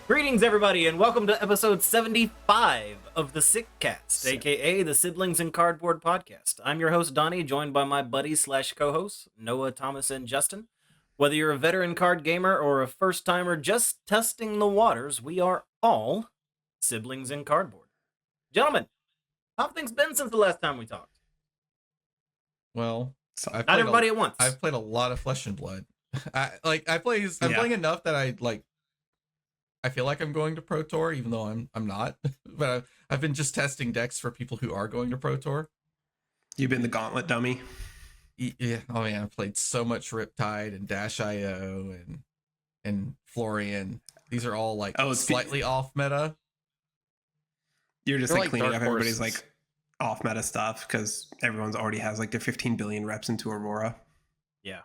Greetings, everybody, and welcome to episode 75 of the Sickcast, aka the Siblings and Cardboard podcast. I'm your host, Donnie, joined by my buddies / co-hosts, Noah, Thomas, and Justin. Whether you're a veteran card gamer or a first-timer just testing the waters, we are all Siblings in Cardboard. Gentlemen, how have things been since the last time we talked? Well, not everybody at once. I've played a lot of Flesh and Blood. I'm playing enough that I feel like I'm going to Pro Tour, even though I'm not. But I've been just testing decks for people who are going to Pro Tour. You've been the gauntlet dummy. Yeah. Oh man, I played so much Riptide and Dash.io and Florian. These are all slightly off meta. You're just cleaning up everybody's off meta stuff because everyone's already has their 15 billion reps into Aurora. Yeah.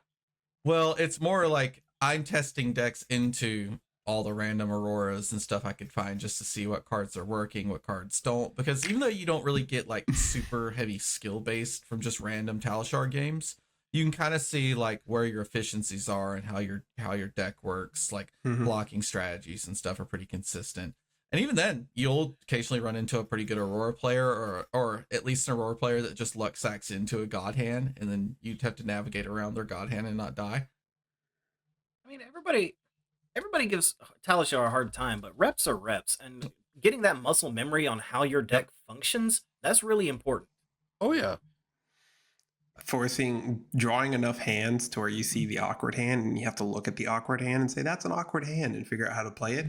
Well, it's more like I'm testing decks into all the random Auroras and stuff I could find just to see what cards are working, what cards don't. Because even though you don't really get super heavy skill based from just random Talishar games, you can kind of see where your efficiencies are and how your deck works. Blocking strategies and stuff are pretty consistent. And even then, you'll occasionally run into a pretty good Aurora player or at least an Aurora player that just luck sacks into a God Hand, and then you'd have to navigate around their God Hand and not die. I mean, everybody gives Talishar a hard time, but reps are reps, and getting that muscle memory on how your deck functions, that's really important. Oh, yeah. Drawing enough hands to where you see the awkward hand, and you have to look at the awkward hand and say, that's an awkward hand, and figure out how to play it.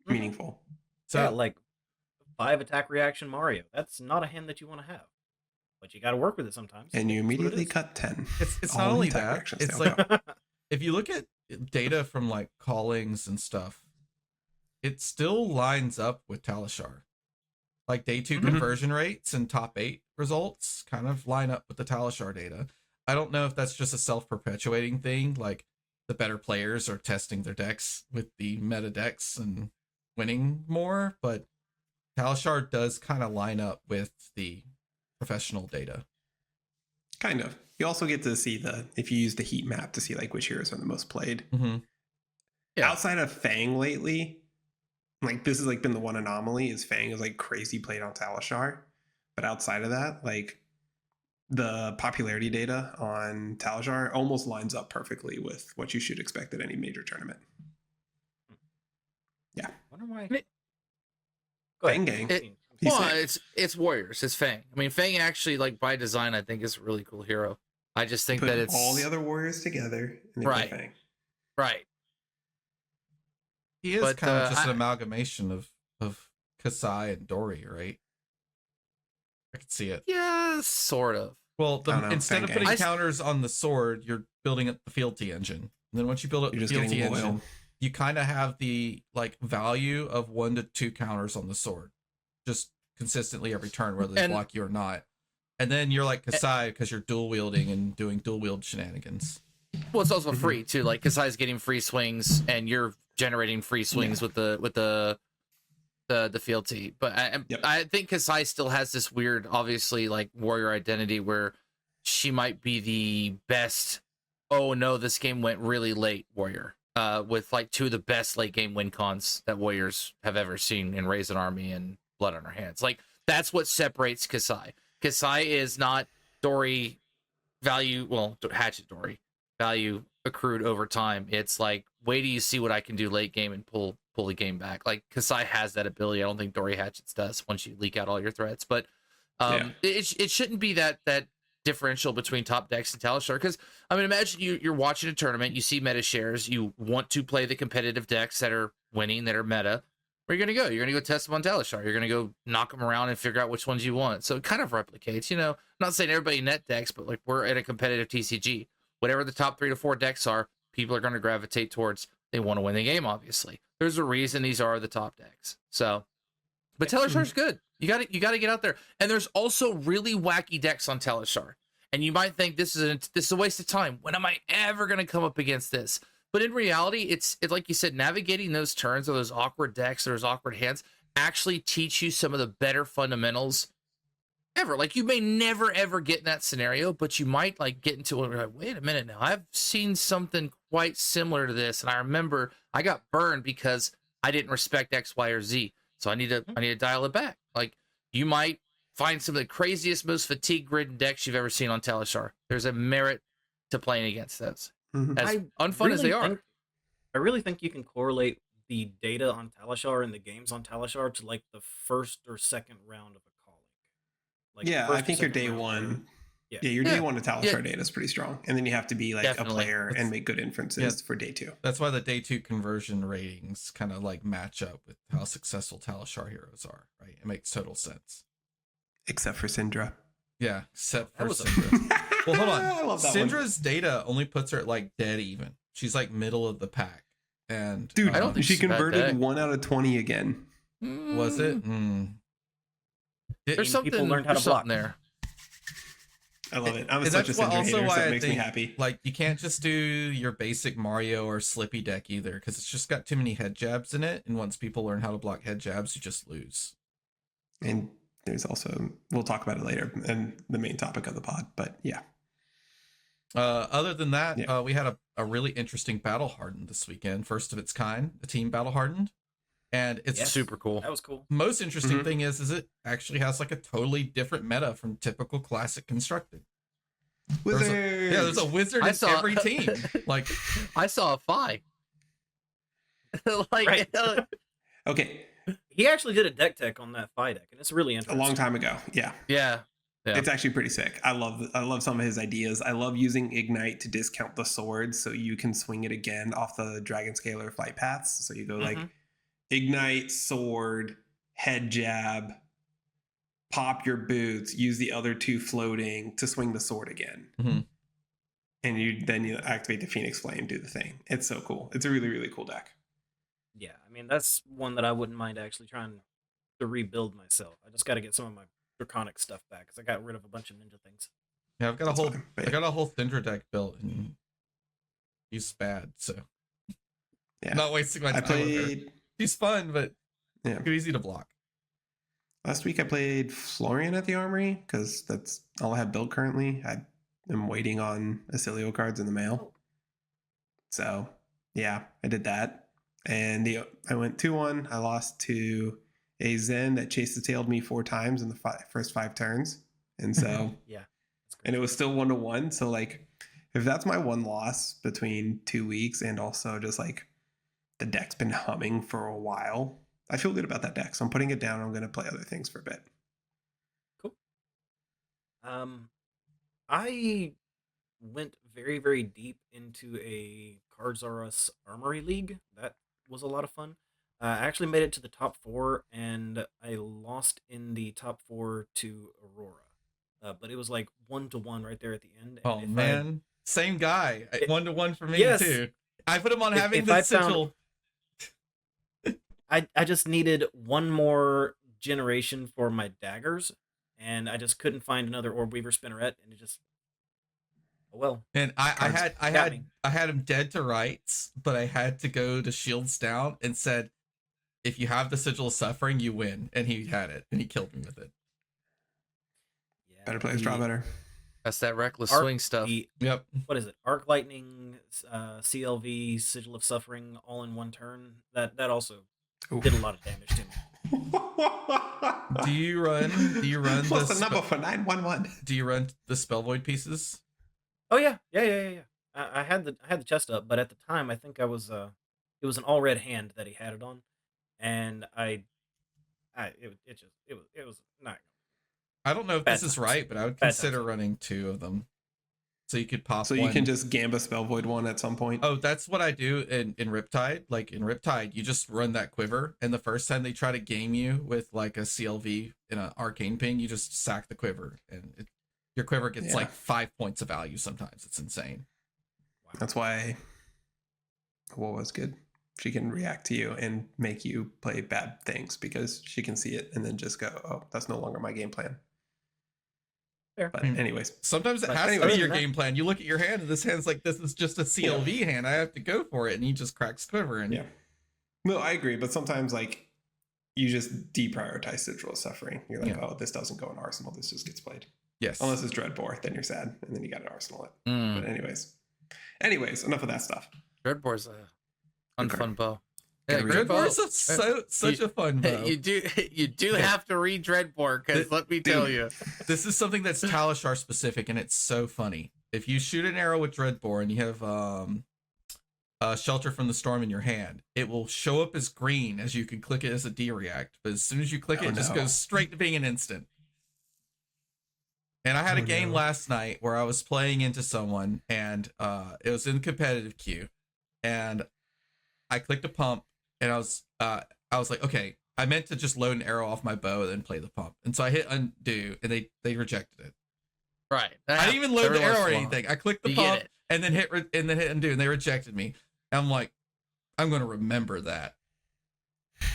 Meaningful. So, yeah, 5 attack reaction Mario. That's not a hand that you want to have, but you got to work with it sometimes. And you immediately cut 10. It's not only that. It's if you look at data from callings and stuff, it still lines up with Talishar. Day 2 conversion rates and top 8 results kind of line up with the Talishar data. I don't know if that's just a self-perpetuating thing, the better players are testing their decks with the meta decks and winning more, but Talishar does kind of line up with the professional data. Kind of. You also get to see if you use the heat map to see which heroes are the most played. Mm-hmm. Yeah. Outside of Fang lately, this has been the one anomaly is Fang is crazy played on Talishar. But outside of that, the popularity data on Talishar almost lines up perfectly with what you should expect at any major tournament. Yeah. I wonder why. Fang gang. It's Warriors. It's Fang. I mean, Fang actually, by design, I think is a really cool hero. I just think that it's all the other Warriors together. And they play Fang. Right. He is kind of just an amalgamation of Kasai and Dory, right? I could see it. Yeah, sort of. Well, instead of putting counters on the sword, you're building up the fealty engine. And then once you build up the fealty engine, you kind of have the value of 1 to 2 counters on the sword, just consistently every turn, whether they block you or not. And then you're like Kasai because you're dual wielding and doing dual wield shenanigans. Well, it's also free too. Kasai's getting free swings, and you're generating free swings with the fealty. But I think Kasai still has this weird, obviously, warrior identity where she might be the best. Oh no, this game went really late warrior. With 2 of the best late game win cons that Warriors have ever seen in Raise an Army and Blood on Her Hands. That's what separates Kasai. Kasai is not Dory value, Hatchet Dory value accrued over time. It's wait till you see what I can do late game and pull the game back. Kasai has that ability. I don't think Dory Hatchets does once you leak out all your threats. But it shouldn't be that differential between top decks and Talishar, because imagine you're watching a tournament, you see meta shares, you want to play the competitive decks that are winning, that are meta. Where are you gonna go? You're gonna go test them on Talishar. You're gonna go knock them around and figure out which ones you want. So it kind of replicates, I'm not saying everybody net decks, but we're at a competitive TCG. Whatever the top 3 to 4 decks are, people are gonna gravitate towards. They want to win the game, obviously. There's a reason these are the top decks. So, but Talishar's good. You got to get out there. And there's also really wacky decks on Talishar. And you might think this is a waste of time. When am I ever going to come up against this? But in reality, it's like you said, navigating those turns or those awkward decks or those awkward hands actually teach you some of the better fundamentals ever. You may never ever get in that scenario, but you might get into it. Wait a minute now, I've seen something quite similar to this, and I remember I got burned because I didn't respect X, Y, or Z, so I need to dial it back. Like, you might find some of the craziest, most fatigue-ridden decks you've ever seen on Talishar. There's a merit to playing against those, as unfun as they are. I really think you can correlate the data on Talishar and the games on Talishar to like the first or second round of a calling. Like yeah, I think your day one. Yeah, your day one of Talishar data is pretty strong, and then you have to be like a player and make good inferences for day two. That's why the day two conversion ratings kind of like match up with how successful Talishar heroes are, right? It makes total sense. Except for Syndra. Yeah, except for Syndra. Well, hold on. I love that Syndra's data only puts her at like dead even. She's like middle of the pack. And dude, I don't think she converted 1 out of 20 again. Was it? There's something. People learned how to block there. I love it. I'm such a Syndra hater, so it makes me happy. Like, you can't just do your basic Mario or Slippy deck either, because it's just got too many head jabs in it. And once people learn how to block head jabs, you just lose. And there's also, we'll talk about it later and the main topic of the pod, but yeah. Other than that, we had a really interesting battle hardened this weekend, first of its kind, a team battle hardened, and it's super cool. That was cool. Most interesting thing is it actually has like a totally different meta from typical classic constructed. There's a wizard in every team. Like, I saw a Fi. Like, okay. He actually did a deck tech on that Fi deck, and it's really interesting. A long time ago, yeah. It's actually pretty sick. I love some of his ideas. I love using Ignite to discount the sword so you can swing it again off the Dragon Scalar flight paths. So you go like Ignite, sword, head jab, pop your boots, use the other 2 floating to swing the sword again. And you activate the Phoenix Flame, do the thing. It's so cool. It's a really, really cool deck. Yeah, I mean, that's one that I wouldn't mind actually trying to rebuild myself. I just got to get some of my Draconic stuff back because I got rid of a bunch of ninja things. Yeah, I got a whole Syndra deck built, and he's bad, so not wasting my time with her. He's fun, but too easy to block. Last week I played Florian at the Armory because that's all I have built currently. I am waiting on Acilio cards in the mail. So yeah, I did that. And I went 2-1. I lost to a Zen that chase-tailed me 4 times in the first 5 turns. And so, and it was still 1-1. So, like, if that's my one loss between 2 weeks and also just, like, the deck's been humming for a while, I feel good about that deck. So I'm putting it down. I'm going to play other things for a bit. Cool. I went very, very deep into a Cards R Us Armory League. That was a lot of fun. I actually made it to the top 4, and I lost in the top 4 to Aurora. But it was like 1-1 right there at the end. Oh, man. Same guy. 1-1 for me, too. I put him on having the sigil. I just needed one more generation for my daggers, and I just couldn't find another Orb Weaver Spinneret, and it just... Well, and I had him dead to rights, but I had to go to shields down and said, if you have the Sigil of Suffering, you win. And he had it, and he killed me with it. Yeah, better play draw better. That's that reckless swing stuff. Yep. What is it? Arc Lightning, CLV, Sigil of Suffering, all in one turn. That also did a lot of damage to me. Do you run what's the number for 911? Do you run the Spell Void pieces? Oh yeah. I had the chest up, but at the time I think I was it was an all red hand that he had it on, and it was not. I don't know if this is right, but I would consider running 2 of them, so you could pop. So you can just Gamba Spell Void one at some point. Oh, that's what I do in Riptide. Like in Riptide, you just run that quiver, and the first time they try to game you with like a CLV in an Arcane Ping, you just sack the quiver, and your quiver gets like 5 points of value sometimes. It's insane. Wow. That's why what was good. She can react to you and make you play bad things because she can see it and then just go, oh, that's no longer my game plan. Fair. But anyways. Sometimes it has to be your game plan. You look at your hand and this hand's like, this is just a CLV hand. I have to go for it. And he just cracks quiver. And no, I agree. But sometimes like you just deprioritize Sigil of Suffering. You're like, oh, this doesn't go in Arsenal. This just gets played. Yes. Unless it's Dreadbore, then you're sad. And then you got an Arsenal it. But anyways, enough of that stuff. Dreadbore's a unfun bow. Yeah, Dreadbore is such a fun bow. You do have to read Dreadbore, because let me tell you, this is something that's Talishar specific, and it's so funny. If you shoot an arrow with Dreadbore and you have Shelter from the Storm in your hand, it will show up as green as you can click it as a D react. But as soon as you click it, it just goes straight to being an instant. And I had a game last night where I was playing into someone, and it was in competitive queue, and I clicked a pump, and I was like, okay, I meant to just load an arrow off my bow and then play the pump, and so I hit undo, and they rejected it. Right. I didn't even load the arrow or anything. I clicked the pump and then hit undo, and they rejected me. And I'm like, I'm gonna remember that.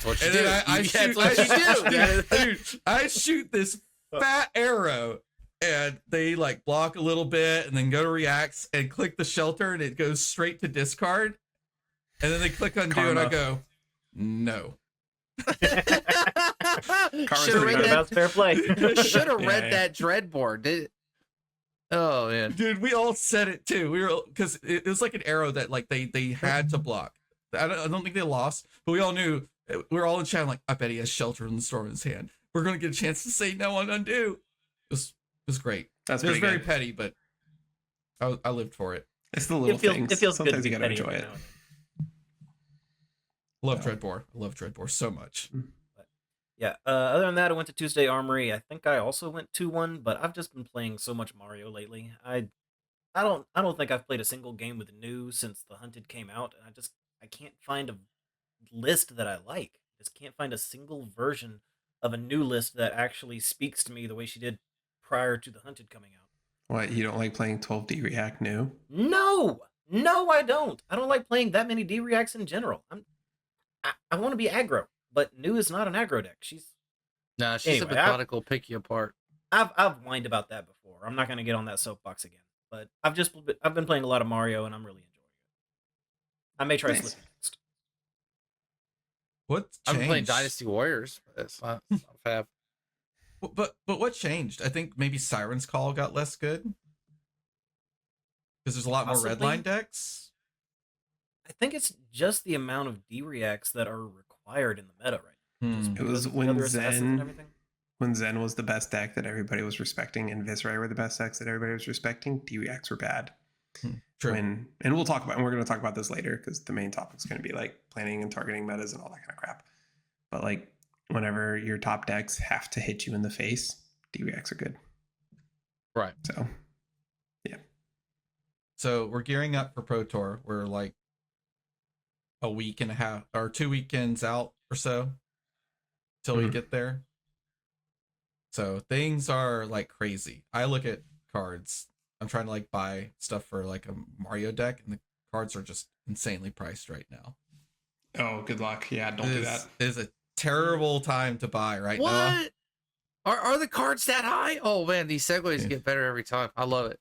That's what you and do. Then I shoot this fat arrow. And they like block a little bit and then go to reacts and click the shelter and it goes straight to discard. And then they click undo and I go, no. Should have read that. Fair play. Should have read that Dreadbore. Oh man, dude, we all said it too. We were because it was like an arrow that like they had to block. I don't think they lost, but we all knew. We were all in chat like, I bet he has Shelter in the Storm in his hand. We're gonna get a chance to say no on undo. It was great. It was very petty, but I lived for it. It's the little things. It feels Sometimes good. You gotta enjoy it. Love Dreadbore. I love Dreadbore so much. But, yeah. Other than that, I went to Tuesday Armory. I think I also went 2-1, but I've just been playing so much Mario lately. I don't think I've played a single game with new since the Hunted came out, and I can't find a list that I like. I just can't find a single version of a new list that actually speaks to me the way she did prior to the Hunted coming out. What, you don't like playing 12D React new? No, I don't. I don't like playing that many D reacts in general. I want to be aggro, but new is not an aggro deck. She's a methodical pick you apart. I've whined about that before. I'm not going to get on that soapbox again. But I've been playing a lot of Mario and I'm really enjoying it. I may try Slippy next. What changed? I've been playing Dynasty Warriors. It's not fab. But what changed? I think maybe Siren's Call got less good because there's a lot more redline decks. I think it's just the amount of D reacts that are required in the meta right now. It was when Zen was the best deck that everybody was respecting, and Viserai were the best decks that everybody was respecting. D reacts were bad. True. And we'll talk about, and we're going to talk about this later because the main topic is going to be like planning and targeting metas and all that kind of crap. But like, whenever your top decks have to hit you in the face, D-reacts are good. Right. So, yeah. So we're gearing up for Pro Tour. We're like a week and a half or 2 weekends out or so till we get there. So things are like crazy. I look at cards. I'm trying to like buy stuff for like a Mario deck, and the cards are just insanely priced right now. Oh, good luck. Yeah, don't do that. It is a terrible time to buy right now. What? Are the cards that high? Oh man, these segues get better every time. I love it.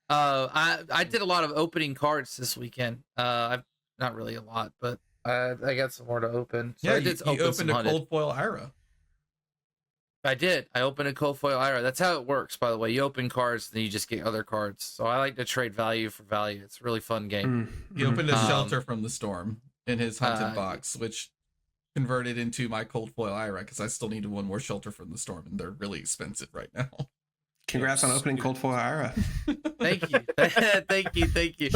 I did a lot of opening cards this weekend. I've not really a lot, but I got some more to open. So yeah, I did you opened a cold foil Ira. I did. I opened a cold foil Ira. That's how it works, by the way. You open cards, then you just get other cards. So I like to trade value for value. It's a really fun game. He opened a Shelter from the Storm in his Hunted box, which converted into my cold foil Ira because I still needed one more Shelter from the Storm, and they're really expensive right now. Congrats on opening cold foil Ira. Thank you. Thank you.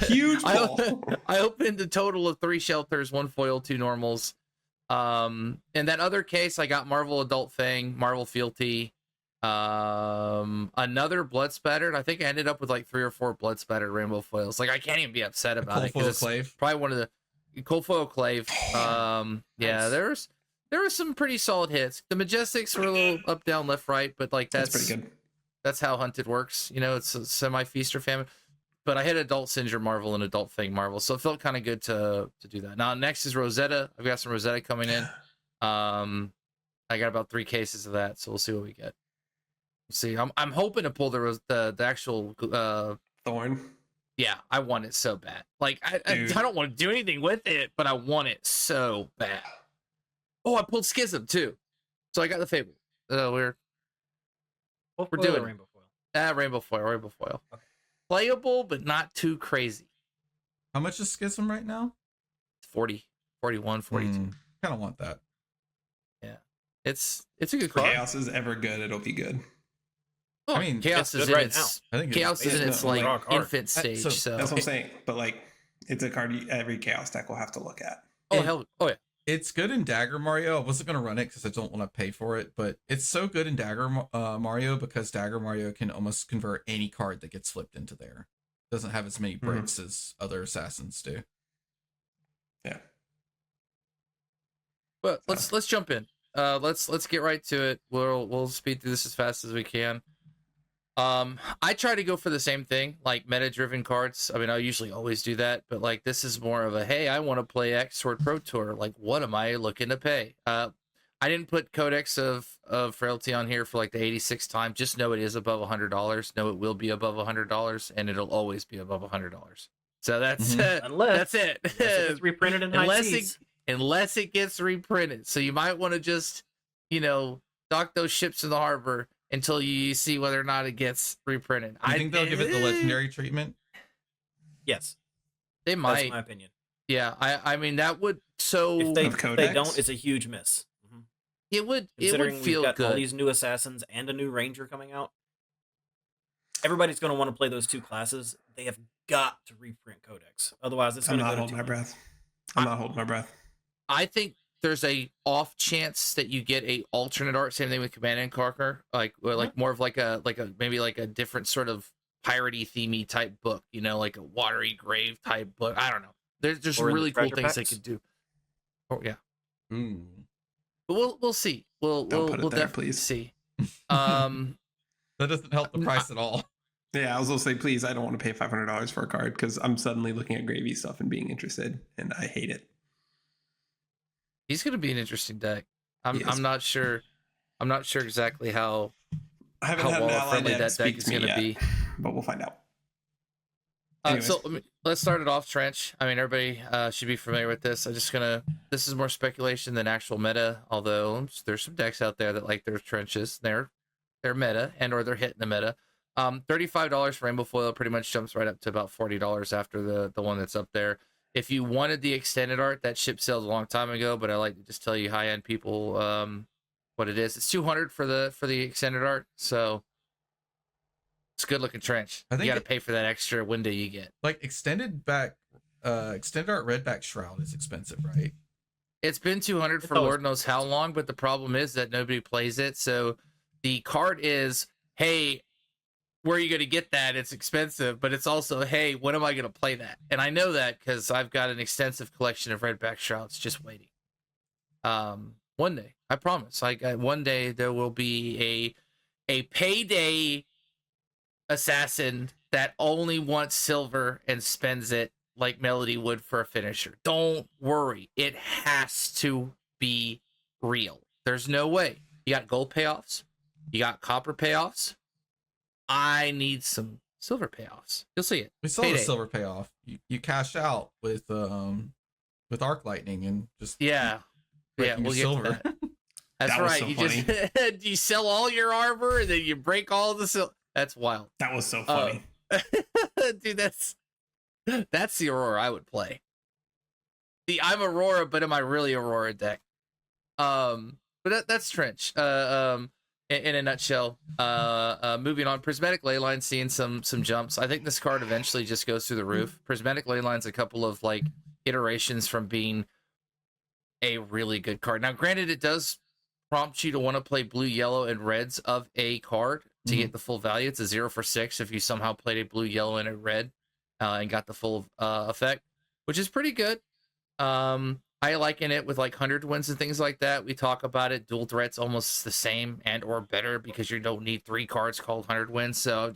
Huge pull. I opened a total of 3 Shelters, 1 foil, 2 normals. In that other case, I got Marvel Adult Fang, Marvel Fealty, another Blood Spattered. I think I ended up with like 3 or 4 Blood Spattered rainbow foils. Like I can't even be upset about it. Cold foil Clave. Probably one of the cold foil Clave. Yeah, there were some pretty solid hits. The Majestics were a little up, down, left, right, but like that's pretty good. That's how Hunted works. You know, it's a semi feast or famine. But I hit Adult Singer Marvel and Adult Fang Marvel, so it felt kind of good to do that. Now next is Rosetta. I've got some Rosetta coming in. I got about 3 cases of that, so we'll see what we get. We'll see. I'm hoping to pull the actual Thorn. Yeah, I want it so bad. Like I don't want to do anything with it, but I want it so bad. Oh, I pulled Schism too, so I got the Fable. We're doing rainbow foil. Rainbow foil. Okay. Playable, but not too crazy. How much is Schism right now? 40 41, 42. Kind of want that. Yeah, it's a good If card. Chaos is ever good, it'll be good. Oh, I mean, Chaos it's is good in right its now. I think Chaos is in its like raw card. infant stage. So- So, That's what I'm saying. But like, it's a card every Chaos deck will have to look at. oh yeah. It's good in Dagger Mario. I wasn't going to run it because I don't want to pay for it, but it's so good in Dagger Mario because Dagger Mario can almost convert any card that gets flipped into there. It doesn't have as many bricks as other assassins do. Yeah. But let's jump in. Let's get right to it. We'll speed through this as fast as we can. I try to go for the same thing, like meta-driven cards. I mean, I usually always do that, but like this is more of a, hey, I want to play Acct Sword Pro Tour. Like, what am I looking to pay? I didn't put Codex of Frailty on here for like the 86th time. Just know it is above $100. Know it will be above $100, and it'll always be above $100. So that's that's it. Unless it's reprinted in high seas. Unless it gets reprinted. So you might want to just, dock those ships in the harbor until you see whether or not it gets reprinted. I think they'll give it the legendary treatment. Yes, They might. that's my opinion. Yeah, I mean that would If they Codex? don't, it's a huge miss. it would Considering feel we've got good. all these new assassins and a new ranger coming out, everybody's going to want to play those two classes. They have got to reprint Codex, otherwise it's I'm going to not go holding to my breath. I'm not holding my breath. I think there's a off chance that you get a alternate art. Same thing with Command and Conquer, like more of like a maybe like a different sort of piratey themey type book, like a watery grave type book. I don't know. There's just Or in the really cool treasure things they packs? could do. Oh yeah, Ooh. but we'll see. We'll Don't put it there, definitely please. see. That doesn't help the price at all. Yeah, I was gonna say, please, I don't want to pay $500 for a card because I'm suddenly looking at gravy stuff and being interested, and I hate it. He's going to be an interesting deck. I'm Yes. not sure. I'm not sure exactly how I haven't had an wall ally friendly deck that speak deck is to me going to yet, be. but we'll find out. So let's start it off, Trench. I mean, everybody should be familiar with this. This is more speculation than actual meta, although there's some decks out there that like their trenches. They're meta or they're hitting the meta. $35 for Rainbow Foil pretty much jumps right up to about $40 after the one that's up there. If you wanted the extended art, that ship sailed a long time ago, but I like to just tell you high-end people what it is. It's $200 for the extended art, so it's a good-looking trench. I think you got to pay for that extra window you get. Like extended art Redback Shroud is expensive, right? It's been $200 for Lord knows how long, but the problem is that nobody plays it. So the card is, hey, where are you going to get that? It's expensive, but it's also, hey, when am I going to play that? And I know that because I've got an extensive collection of Redback Shrouds just waiting. One day, I promise. One day there will be a payday assassin that only wants silver and spends it like Melody would for a finisher. Don't worry. It has to be real. There's no way. You got gold payoffs. You got copper payoffs. I need some silver payoffs. You'll see it. We saw the silver payoff. You cash out with arc lightning and just we'll get silver. to that. That's That was right. so You funny. just you sell all your armor and then you break all the silver. That's wild. That was so funny. Dude, that's the Aurora I would play. I'm Aurora, but am I really Aurora deck? But that's Trench. In a nutshell. Moving on, Prismatic Leyline seeing some jumps. I think this card eventually just goes through the roof. Prismatic Leyline's a couple of like iterations from being a really good card. Now, granted, it does prompt you to want to play blue, yellow, and reds of a card to get the full value. It's a 0 for 6 if you somehow played a blue, yellow, and a red and got the full effect, which is pretty good. I liken it with like 100 wins and things like that. We talk about it. Dual threat's almost the same and or better because you don't need 3 cards called 100 wins. So,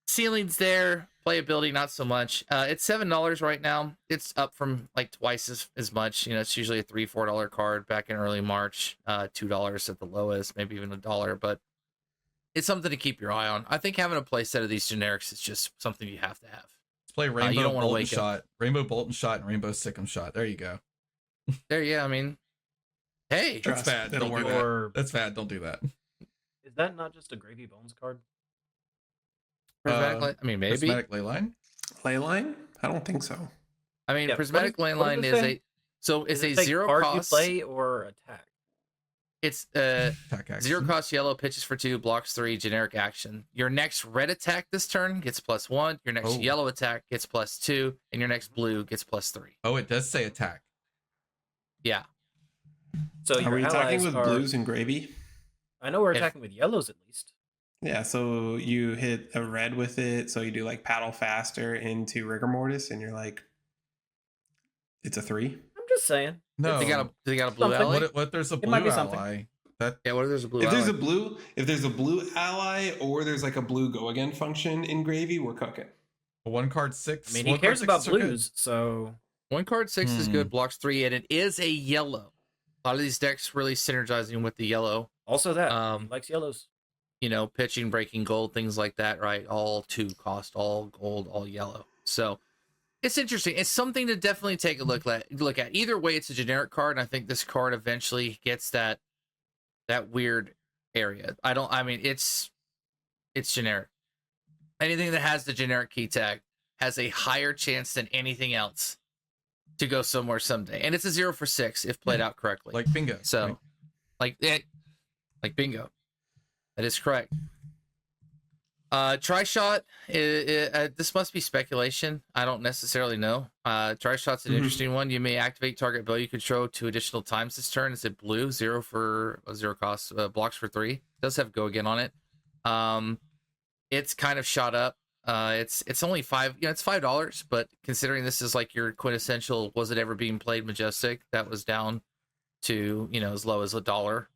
ceiling's there. Playability, not so much. It's $7 right now. It's up from like twice as much. It's usually a $3, $4 card back in early March. $2 at the lowest, maybe even $1. But it's something to keep your eye on. I think having a play set of these generics is just something you have to have. Let's play Rainbow Bolt and Shot, Rainbow Bolt and Shot, and Rainbow Sick'em Shot. There you go. I mean, hey, Trust, that's bad. it'll Don't do work. that. Or That's bad. Don't do that. is that not just a Gravy Bones card? I mean, maybe. Prismatic Leyline. Leyline? I don't think so. I mean, Yeah, prismatic what landline does it is say? it's Does a it say zero card cost. you play or attack? It's Attack action. zero cost yellow, pitches for 2, blocks 3, generic action. Your next red attack this turn gets +1. Your next yellow attack gets +2, and your next blue gets +3. Oh, it does say attack. Yeah. So Are your we attacking allies with are... blues and gravy? I know we're If- attacking with yellows at least. Yeah, so you hit a red with it, so you do like paddle faster into rigor mortis, and you're like, it's a 3. I'm just saying. No, They got a blue Something. ally. what if there's a It might blue be something. ally? That Yeah, what if there's a blue If there's ally? if there's a blue ally, or there's like a blue go again function in gravy, we're cooking. a 1-card-6. I mean, he cares about blues, so... 1 card 6 is good, blocks 3, and it is a yellow. A lot of these decks really synergizing with the yellow. Also that. He likes yellows. Pitching, breaking gold, things like that, right? All 2 cost, all gold, all yellow. So it's interesting. It's something to definitely take a look at. Either way, it's a generic card, and I think this card eventually gets that weird area. It's generic. Anything that has the generic key tag has a higher chance than anything else to go somewhere someday. And it's a 0 for 6 if played out correctly. Like bingo. So, like bingo. That is correct. Tri-shot, this must be speculation. I don't necessarily know. Tri-shot's an interesting one. You may activate target ability you control 2 additional times this turn. Is it blue? 0 for 0 cost. Blocks for 3. It does have go again on it. It's kind of shot up. It's only $5. It's $5, but considering this is like your quintessential was it ever being played majestic, that was down to as low as $1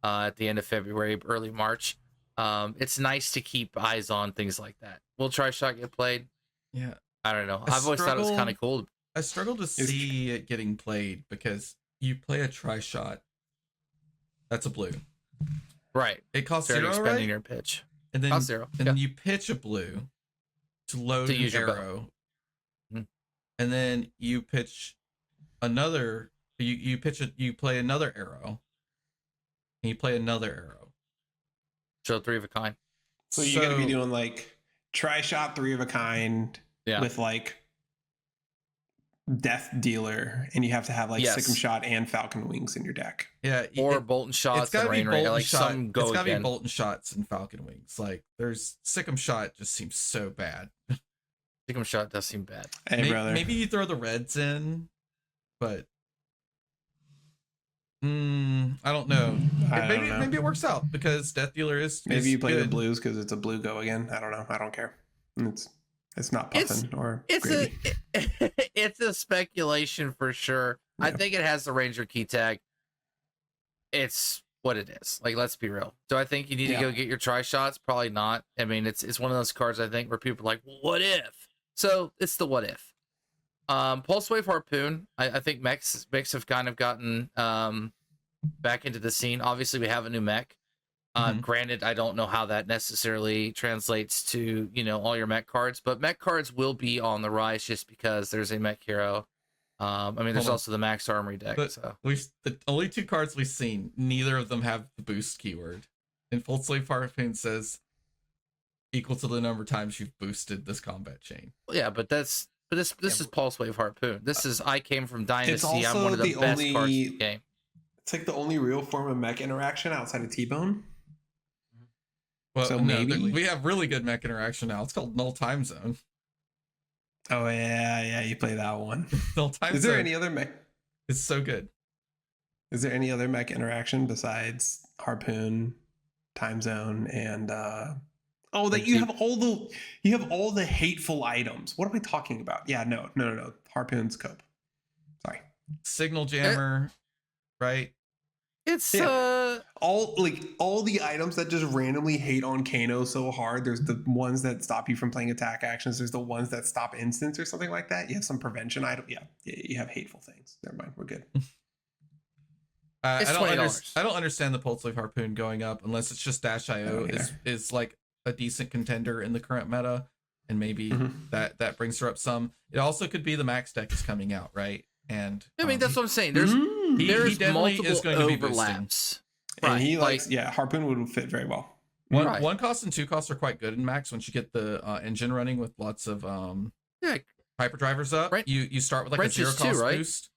at the end of February, early March. It's nice to keep eyes on things like that. Will Tri-shot get played? Yeah. I don't know. I've always thought it was kind of cool. I struggle to see it getting played because you play a Tri-shot. That's a blue. Right. It costs Fair 0, expending right? your pitch. And then, Costs 0. and then you pitch a blue to load To an use your bow. arrow. Mhm. And then you pitch another. You play another arrow. And you play another arrow. Show 3 of a kind. So you're gonna be doing like tri-shot 3 of a kind with like death dealer, and you have to have like Sick'em Shot and Falcon Wings in your deck. Yeah, or Bolton Shots. It's gotta and be Rain Bolton like Shot. some go It's gotta again. be Bolton Shots and Falcon Wings. Like there's Sick'em Shot just seems so bad. Sick'em Shot does seem bad. Hey, brother. Maybe you throw the reds in, but I don't know. Maybe it works out because Death Dealer is maybe you play good. the blues because it's a blue go again. I don't know. I don't care. It's not puffin or gravy. It's a speculation for sure. Yeah. I think it has the Ranger key tag. It's what it is. Like, let's be real. Do I think you need to go get your tri-shots? Probably not. I mean, it's one of those cards I think where people are like, well, what if? So it's the what if. Pulse Wave Harpoon. I think mechs have kind of gotten back into the scene. Obviously, we have a new mech. Granted, I don't know how that necessarily translates to all your mech cards, but mech cards will be on the rise just because there's a mech hero. I mean, there's also the Max Armory deck. But so the only 2 cards we've seen, neither of them have the boost keyword. And Pulse Wave Harpoon says equal to the number of times you've boosted this combat chain. Yeah, but this is Pulse Wave Harpoon. This is I came from Dynasty. I'm one of the best cards in the game. It's like the only real form of mech interaction outside of T-Bone. Well, So no, maybe we have really good mech interaction now. It's called Null Time Zone. Oh yeah, you play that one. Null Time Is Zone. there any other mech? It's so good. Is there any other mech interaction besides Harpoon, Time Zone, and you have all the hateful items. What am I talking about? Yeah, no. Harpoon's Cope. Sorry. Signal Jammer, right? It's all the items that just randomly hate on Kano so hard. There's the ones that stop you from playing attack actions. There's the ones that stop instants or something like that. You have some prevention item. Yeah, you have hateful things. Never mind, we're good. I It's $20. don't understand the Pulse Wave Harpoon going up unless it's just Dash.io is like a decent contender in the current meta, and maybe that brings her up some. It also could be the Max deck is coming out, right? And I mean, that's what I'm saying. There's definitely multiple is going to be overlaps. And he likes Harpoon would fit very well. One cost and 2 costs are quite good in Max once you get the engine running with lots of hyperdrivers up, you start with like a zero cost boost.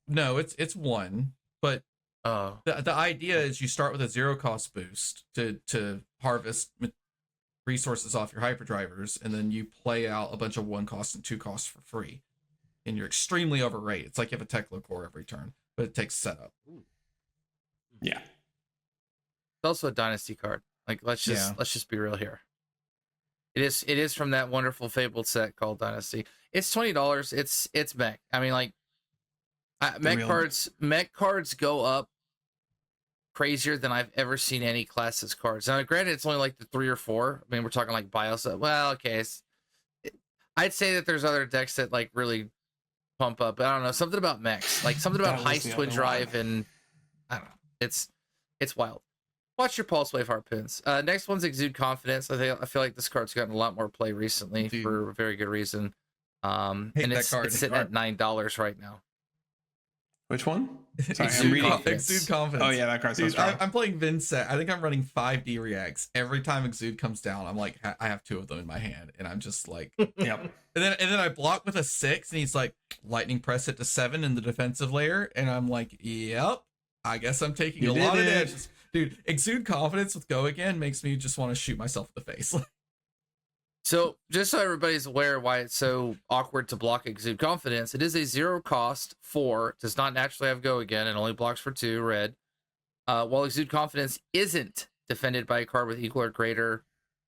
No, it's one, but the idea is you start with a zero cost boost to harvest resources off your hyperdrivers, and then you play out a bunch of 1 cost and 2 costs for free, and you're extremely overrated. It's like you have a Teklo core every turn, but it takes setup. Yeah, it's also a dynasty card. Like let's just be real here. It is from that wonderful fabled set called Dynasty. It's $20. It's mech. I mean, like mech cards go up crazier than I've ever seen any classes cards. Now, granted, it's only like the 3 or 4. I mean, we're talking like bios. Well, okay, I'd say that there's other decks that like really pump up. But I don't know, something about mechs, like something about Heist Twin Drive, and I don't know. It's wild. Watch your Pulse Wave Harpoons. Next one's Exude Confidence. I feel like this card's gotten a lot more play recently for a very good reason. And it's sitting at $9 right now. Which one? Sorry, Exude Confidence. Oh yeah, that card's so strong. I'm playing Vinset. I think I'm running 5 D-Reacts. Every time Exude comes down, I'm like, I have 2 of them in my hand, and I'm just like, yep. And then I block with a 6, and he's like, lightning press it to 7 in the defensive layer, and I'm like, yep, I guess I'm taking a lot of damage. Dude, Exude Confidence with Go Again makes me just want to shoot myself in the face. So, just so everybody's aware why it's so awkward to block Exude Confidence, it is a 0 cost 4, does not naturally have Go Again, and only blocks for 2 red. While Exude Confidence isn't defended by a card with equal or greater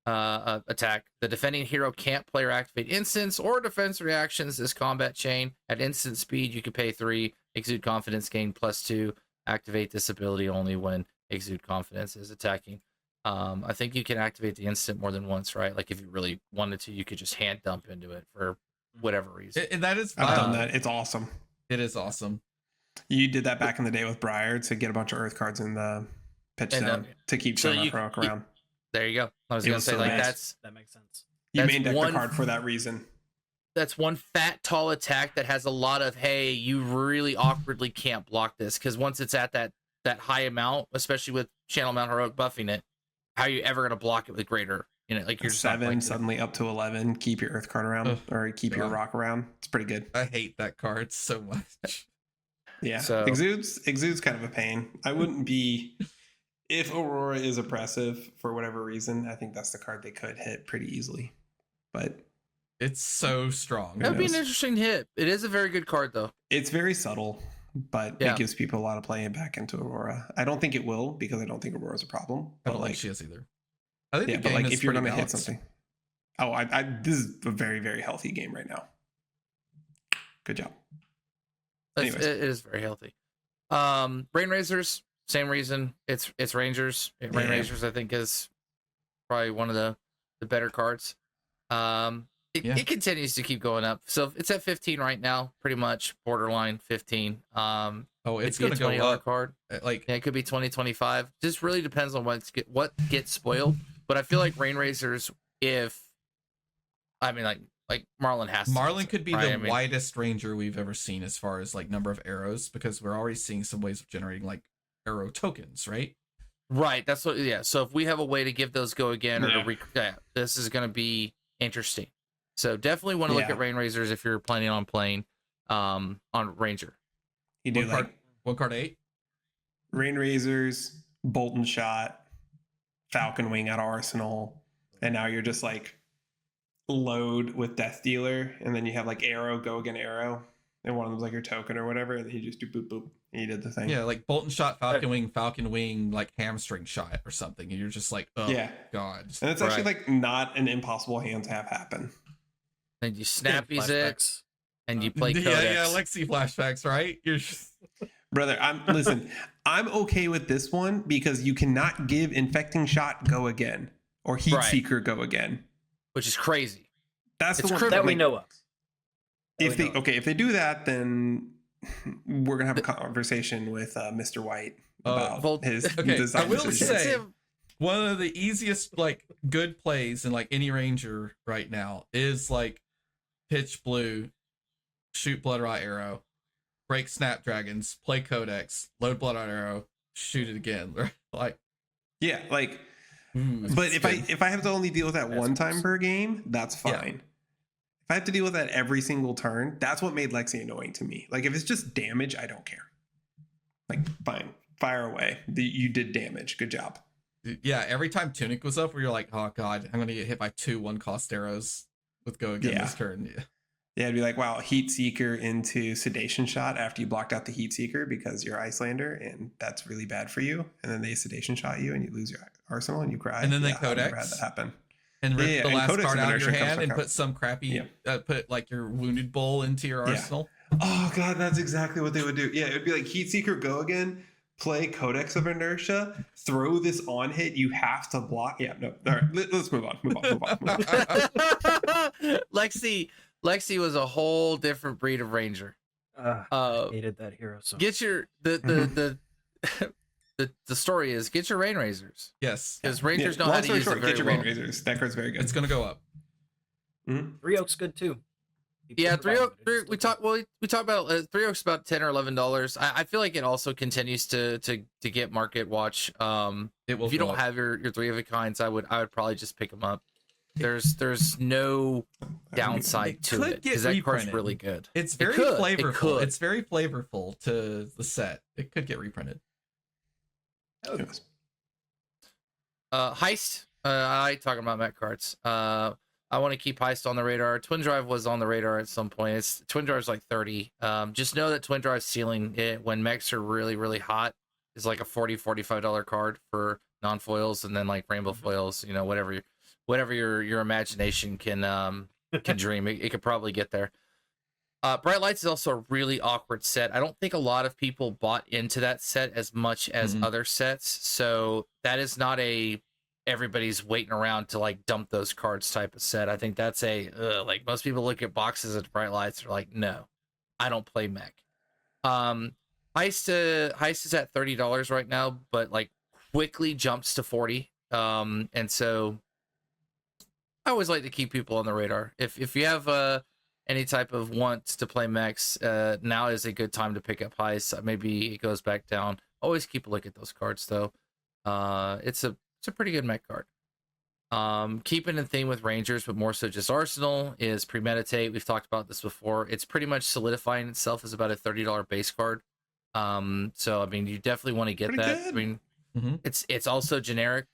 attack, the defending hero can't play or activate instants or defense reactions this combat chain. At instant speed, you can pay 3, Exude Confidence, gain +2, activate this ability only when Exude Confidence is attacking. I think you can activate the instant more than once, right? Like if you really wanted to, you could just hand dump into it for whatever reason. And that is I've done that. It's awesome. It is awesome. You did that back in the day with Briar to get a bunch of Earth cards in the pitch zone to keep showing up rock around. There you go. I was gonna say like nice. That makes sense. You main deck the card for that reason. That's one fat tall attack that has a lot of, hey, you really awkwardly can't block this, because once it's at that high amount, especially with Channel Mount Heroic buffing it, how are you ever going to block it with greater? You know, like you're 7 suddenly up to 11. Keep your Earth card around, or keep your rock around. It's pretty good. I hate that card so much. Yeah, so Exude's kind of a pain. I wouldn't be, if Aurora is oppressive for whatever reason, I think that's the card they could hit pretty easily. But it's so strong. That would be an interesting hit. It is a very good card though. It's very subtle, but it gives people a lot of play back into Aurora. I don't think it will, because I don't think Aurora's a problem. I don't think she is either. I think yeah, but like if you're going to hit something. Oh, this is a very, very healthy game right now. Good job. It is very healthy. Rain Razors, same reason. It's Rangers. Rain Razors, I think, is probably one of the better cards. It continues to keep going up. So it's at 15 right now, pretty much borderline 15. It's going to go up. Card. Like it could be 20, 25. Just really depends on what gets spoiled. But I feel like Rain Razors, like Marlin has to. Marlin could be the widest ranger we've ever seen as far as like number of arrows, because we're already seeing some ways of generating like arrow tokens, right? Right. That's what. Yeah. So if we have a way to give those Go Again, this is going to be interesting. So definitely want to look at Rain Razors if you're planning on playing on Ranger. You do one card 8. Rain Razors, Bolt and Shot, Falcon Wing out of Arsenal, and now you're just like load with Death Dealer, and then you have like Arrow, Go Again Arrow, and one of them's like your token or whatever, and then you just do boop boop, and you did the thing. Yeah, like Bolt and Shot, Falcon Wing, like hamstring shot or something, and you're just like, oh god. And it's actually like not an impossible hand to have happen. And you snappies it, and you play Codex. Yeah, Lexi flashbacks, right? You're just... Brother, I'm okay with this one because you cannot give Infecting Shot Go Again or Heat Seeker Go Again, which is crazy. That's the one that we know of. If they do that, then we're gonna have a conversation with Mr. White about his design. I will say one of the easiest like good plays in like any ranger right now is like pitch blue, shoot blood rot arrow, break snapdragons, play codex, load blood rot arrow, shoot it again. Like but if I have to only deal with that one time per game, that's fine. If I have to deal with that every single turn, that's what made Lexi annoying to me. Like if it's just damage, I don't care. Like fine, fire away. You did damage. Good job. Yeah, every time Tunic was up, where you're like, oh god, I'm gonna get hit by 2 1-cost arrows with go again this turn. Yeah, it'd be like, wow, Heat Seeker into Sedation Shot after you blocked out the Heat Seeker because you're Icelander, and that's really bad for you. And then they Sedation Shot you, and you lose your arsenal, and you cry. And then they I've never Codex. had that happen. And rip the last Codex card out of your inertia hand and comes put some crappy, put like your Wounded Bull into your arsenal. Oh god, that's exactly what they would do. Yeah, it would be like Heat Seeker go again, play Codex of Inertia, throw this on hit, you have to block. Yeah, no. All right, let's move on. Lexi was a whole different breed of ranger. I hated that hero so get your the story is get your rain razors. Yes, because rangers know how to use it very Get your well. rain razors. That card's very good. It's gonna go up. Mm-hmm. 3 Oak's good too. Yeah, 3 Oak. We talked about 3 Oak's about $10 or $11. I feel like it also continues to get market watch. It will. If you don't have your 3 of a kinds, I would probably just pick them up. There's no downside to it because that card's really good. It's very flavorful. It's very flavorful to the set. It could get reprinted. Heist. I like talking about mech cards. I want to keep Heist on the radar. Twin Drive was on the radar at some point. Twin Drive's like 30. Just know that Twin Drive's ceiling when mechs are really, really hot is like a $40-$45 card for non-foils, and then like rainbow foils, whatever your imagination can dream. It could probably get there. Bright Lights is also a really awkward set. I don't think a lot of people bought into that set as much as other sets. So that is not a everybody's waiting around to like dump those cards type of set. I think that's like most people look at boxes at Bright Lights. They're like, no, I don't play mech. Heist is at $30 right now, but like quickly jumps to 40. And so I always like to keep people on the radar. If you have any type of want to play mechs, now is a good time to pick up Heist. Maybe it goes back down. Always keep a look at those cards though. It's a pretty good mech card. Keeping in theme with Rangers, but more so just Arsenal, is Premeditate. We've talked about this before. It's pretty much solidifying itself as about a $30 base card. So I mean, you definitely want to get pretty that. Good. I mean, it's also generic,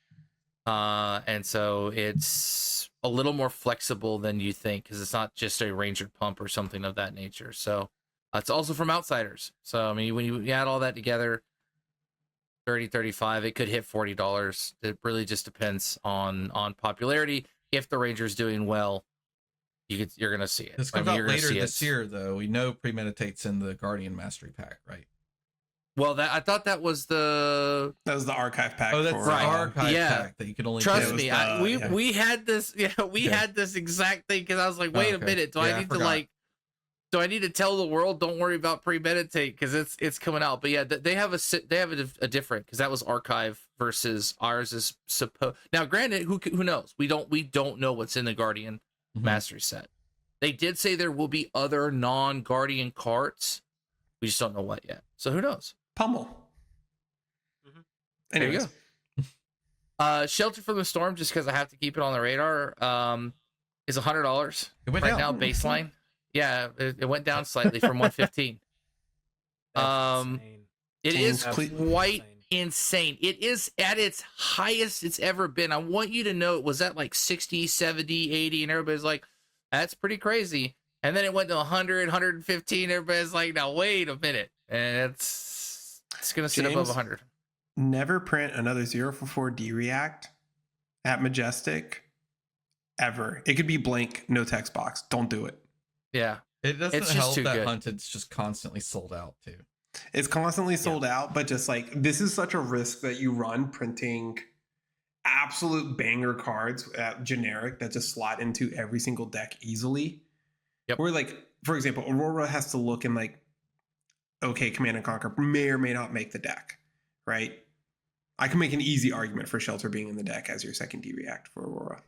and so it's a little more flexible than you think because it's not just a Ranger pump or something of that nature. So it's also from Outsiders. So I mean, when you add all that together, 30, 35, it could hit $40. It really just depends on popularity. If the Ranger's doing well, you're gonna see it. This comes out later this year, though. We know Premeditate's in the Guardian Mastery Pack, right? Well, I thought that was the archive pack. Oh, that's the archive pack that you can only trust me. We had this. Yeah, we had this exact thing because I was like, wait a minute, do I need to tell the world don't worry about Premeditate because it's coming out? But yeah, they have a different, because that was archive versus ours is supposed. Now, granted, who knows? We don't know what's in the Guardian Mastery set. They did say there will be other non-Guardian cards. We just don't know what yet. So who knows? Pummel. There you go. Shelter from the Storm, just because I have to keep it on the radar, is $100 right down. Now. Baseline. Yeah, it went down slightly from 115. It is quite insane. It is at its highest it's ever been. I want you to know it was at like 60, 70, 80, and everybody's like, that's pretty crazy. And then it went to 100, 115. Everybody's like, now wait a minute. And it's going to sit above 100. Never print another 0-4 D-React at Majestic ever. It could be blank, no text box. Don't do it. Yeah. It doesn't help that Hunted's just constantly sold out too. It's constantly sold out, but just like this is such a risk that you run printing absolute banger cards at generic that just slot into every single deck easily. Yep. Where like, for example, Aurora has to look and like, okay, Command and Conquer may or may not make the deck, right? I can make an easy argument for Shelter being in the deck as your second D-React for Aurora.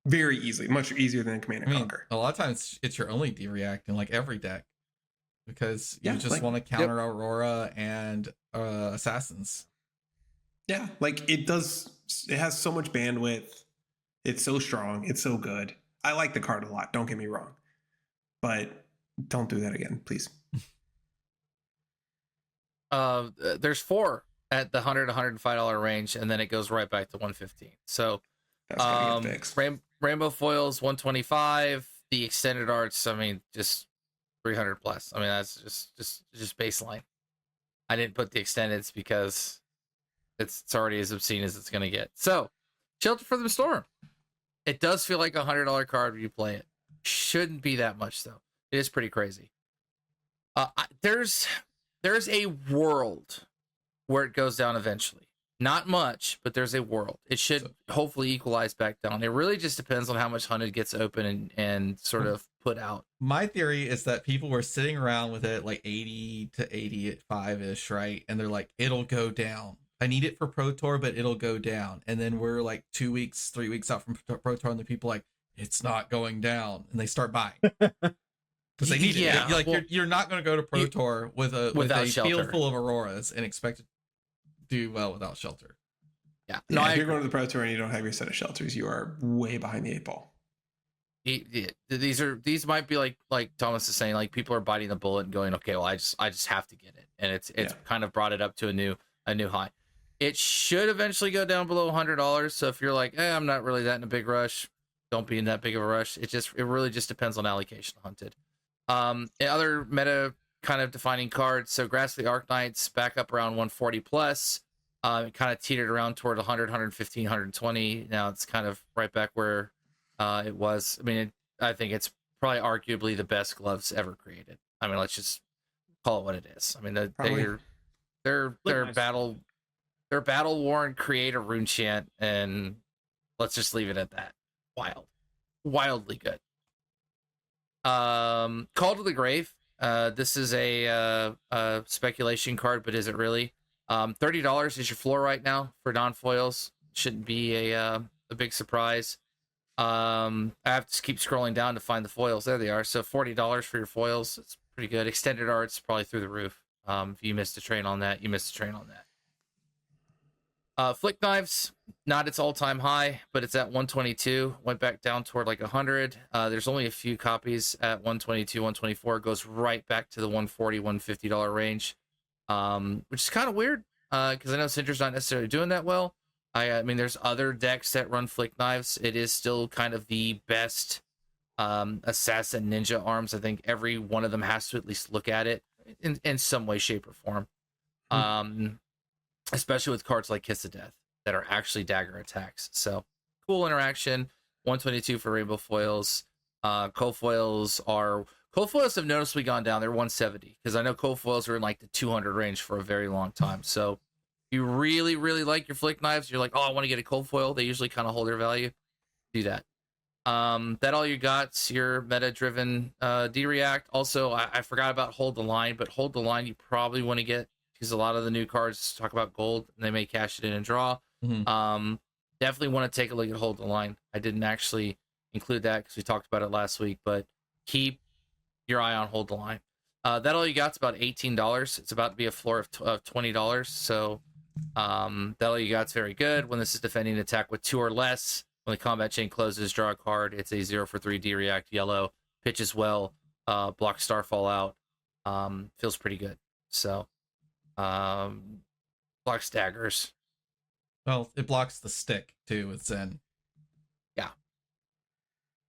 Very easily, much easier than Command and Conquer. A lot of times it's your only D-React in like every deck because you just want to counter Aurora and Assassins. Yeah, like it has so much bandwidth. It's so strong. It's so good. I like the card a lot. Don't get me wrong. but don't do that again, please. There's 4 at the $100-$105 range, and then it goes right back to 115. So That's gotta get fixed. Rainbow foils 125. The extended arts, I mean, just 300 plus. I mean, that's just baseline. I didn't put the extendeds because it's already as obscene as it's gonna get. So, Shelter from the Storm. It does feel like $100 card when you play it. Shouldn't be that much though. It is pretty crazy. There's a world where it goes down eventually. Not much, but there's a world. It should hopefully equalize back down. It really just depends on how much hunted gets open and sort of put out. My theory is that people were sitting around with it like 80 to 85-ish, right? And they're like, it'll go down. I need it for Pro Tour, but it'll go down. And then we're like 2 weeks, 3 weeks out from Pro Tour, and the people like, it's not going down. And they start buying. Because they need it. Like, you're not going to go to Pro Tour with a field full of Auroras and expect to do well without shelter. Yeah. No, if you're going to the Pro Tour and you don't have your set of shelters, you are way behind the 8 ball. These might be like Thomas is saying, like people are biting the bullet and going, okay, well I just have to get it, and it's kind of brought it up to a new high. It should eventually go down below $100. So if you're like, I'm not really that in a big rush, don't be in that big of a rush. It really just depends on allocation hunted. Other meta kind of defining cards. So Ghastly Arknights back up around 140 plus. It kind of teetered around toward 100, 115, 120. Now it's kind of right back where it was. I mean, I think it's probably arguably the best gloves ever created. I mean, let's just call it what it is. I mean, they're battle worn, create a rune chant, and let's just leave it at that. Wildly good. Call to the Grave. This is a speculation card, but is it really? $30 is your floor right now for non-foils. Shouldn't be a big surprise. I have to keep scrolling down to find the foils. There they are. So $40 for your foils. It's pretty good. Extended arts probably through the roof. If you missed a train on that, you missed a train on that. Flick Knives, not its all-time high, but it's at 122. Went back down toward like 100. There's only a few copies at 122, 124. It goes right back to the $140, $150 range, which is kind of weird because I know Cinder's not necessarily doing that well. I mean, there's other decks that run Flick Knives. It is still kind of the best assassin ninja arms. I think every one of them has to at least look at it in some way, shape, or form. Especially with cards like Kiss of Death that are actually dagger attacks. So cool interaction. 122 for rainbow foils. Cold foils have noticeably gone down. They're 170 because I know cold foils are in like the 200 range for a very long time. So if you really, really like your Flick Knives, you're like, oh, I want to get a cold foil. They usually kind of hold their value. Do that. That all you got's your meta-driven D-React. Also, I forgot about Hold the Line, but Hold the Line you probably want to get because a lot of the new cards talk about gold and they may cash it in and draw. Mm-hmm. Definitely want to take a look at Hold the Line. I didn't actually include that because we talked about it last week, but keep your eye on Hold the Line. That all you got's about $18. It's about to be a floor of $20. So that all you got's very good. When this is defending an attack with 2 or less, when the combat chain closes, draw a card. It's a 0 for 3 D-React yellow. Pitches well. Blocks Starfall out. Feels pretty good. So blocks daggers. Well, it blocks the stick too with Zen. Yeah.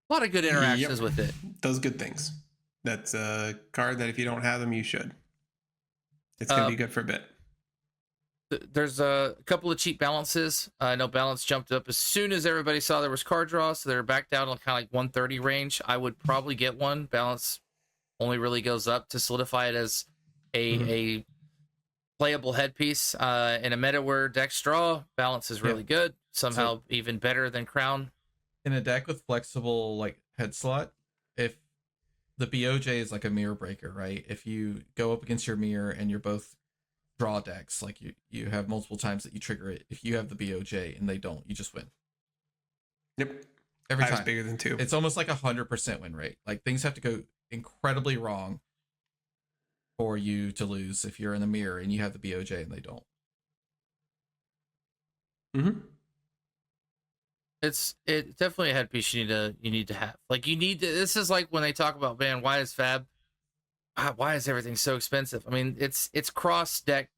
A lot of good interactions with it. Does good things. That's a card that if you don't have them, you should. It's going to be good for a bit. There's a couple of cheap balances. I know balance jumped up as soon as everybody saw there was card draw, so they're back down to kind of like 130 range. I would probably get one. Balance only really goes up to solidify it as a playable headpiece. In a meta where decks draw, balance is really good. Somehow even better than Crown. In a deck with flexible like head slot, if the BOJ is like a mirror breaker, right? If you go up against your mirror and you're both draw decks, like you have multiple times that you trigger it. If you have the BOJ and they don't, you just win. Yep. Every time. Bigger than 2. It's almost like 100% win rate. Like things have to go incredibly wrong for you to lose if you're in the mirror and you have the BOJ and they don't. Mm-hmm. It definitely a headpiece you need to have. Like you need to. This is like when they talk about, man, why is everything so expensive? I mean, it's cross deck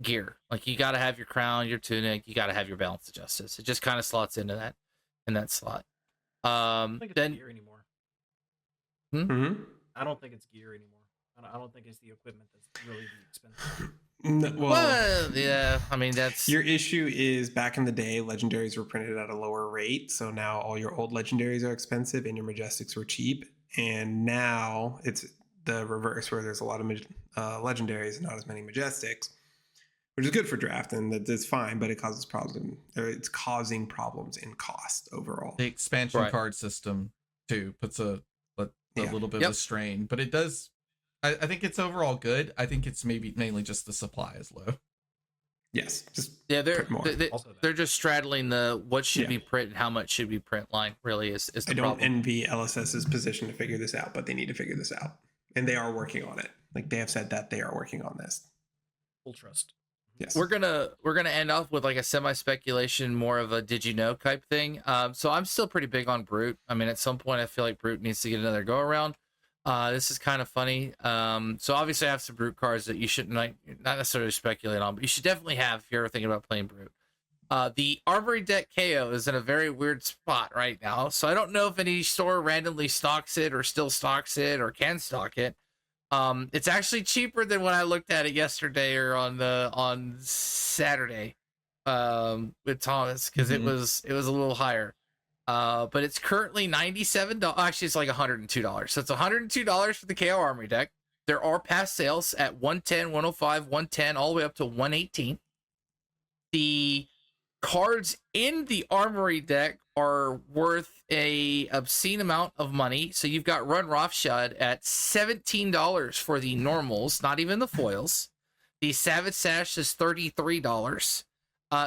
gear. Like you got to have your crown, your tunic, you got to have your balance adjusters. It just kind of slots into that slot. I don't think it's gear anymore. Mm-hmm. I don't think it's gear anymore. I don't think it's the equipment that's really expensive. Well, yeah. I mean, that's your issue. Is back in the day, legendaries were printed at a lower rate, so now all your old legendaries are expensive and your majestics were cheap. And now it's the reverse, where there's a lot of legendaries and not as many majestics, which is good for draft, and that's fine, but it causes problems. It's causing problems in cost overall. The expansion card system too puts a little bit of a strain, but it does. I think it's overall good. I think it's mainly just the supply is low. Yes, they're just straddling the what should be print and how much should be print line. Really is the I don't problem. envy LSS's position to figure this out, but they need to figure this out, and they are working on it. Like they have said that they are working on this. Full trust. Yes. We're gonna end off with like a semi speculation, more of a did you know type thing. So I'm still pretty big on Brute. I mean, at some point I feel like Brute needs to get another go around. This is kind of funny. So obviously I have some Brute cards that you shouldn't not necessarily speculate on, but you should definitely have if you're ever thinking about playing Brute. The Armory deck KO is in a very weird spot right now, so I don't know if any store randomly stocks it or still stocks it or can stock it. It's actually cheaper than when I looked at it yesterday or on Saturday with Thomas, because it was a little higher. But it's currently $97. Actually, it's like $102. So it's $102 for the KO Armory deck. There are past sales at 110, 105, 110, all the way up to 118. The cards in the Armory deck are worth a obscene amount of money. So you've got Run Rothschild at $17 for the normals, not even the foils. The Savage Sash is $33.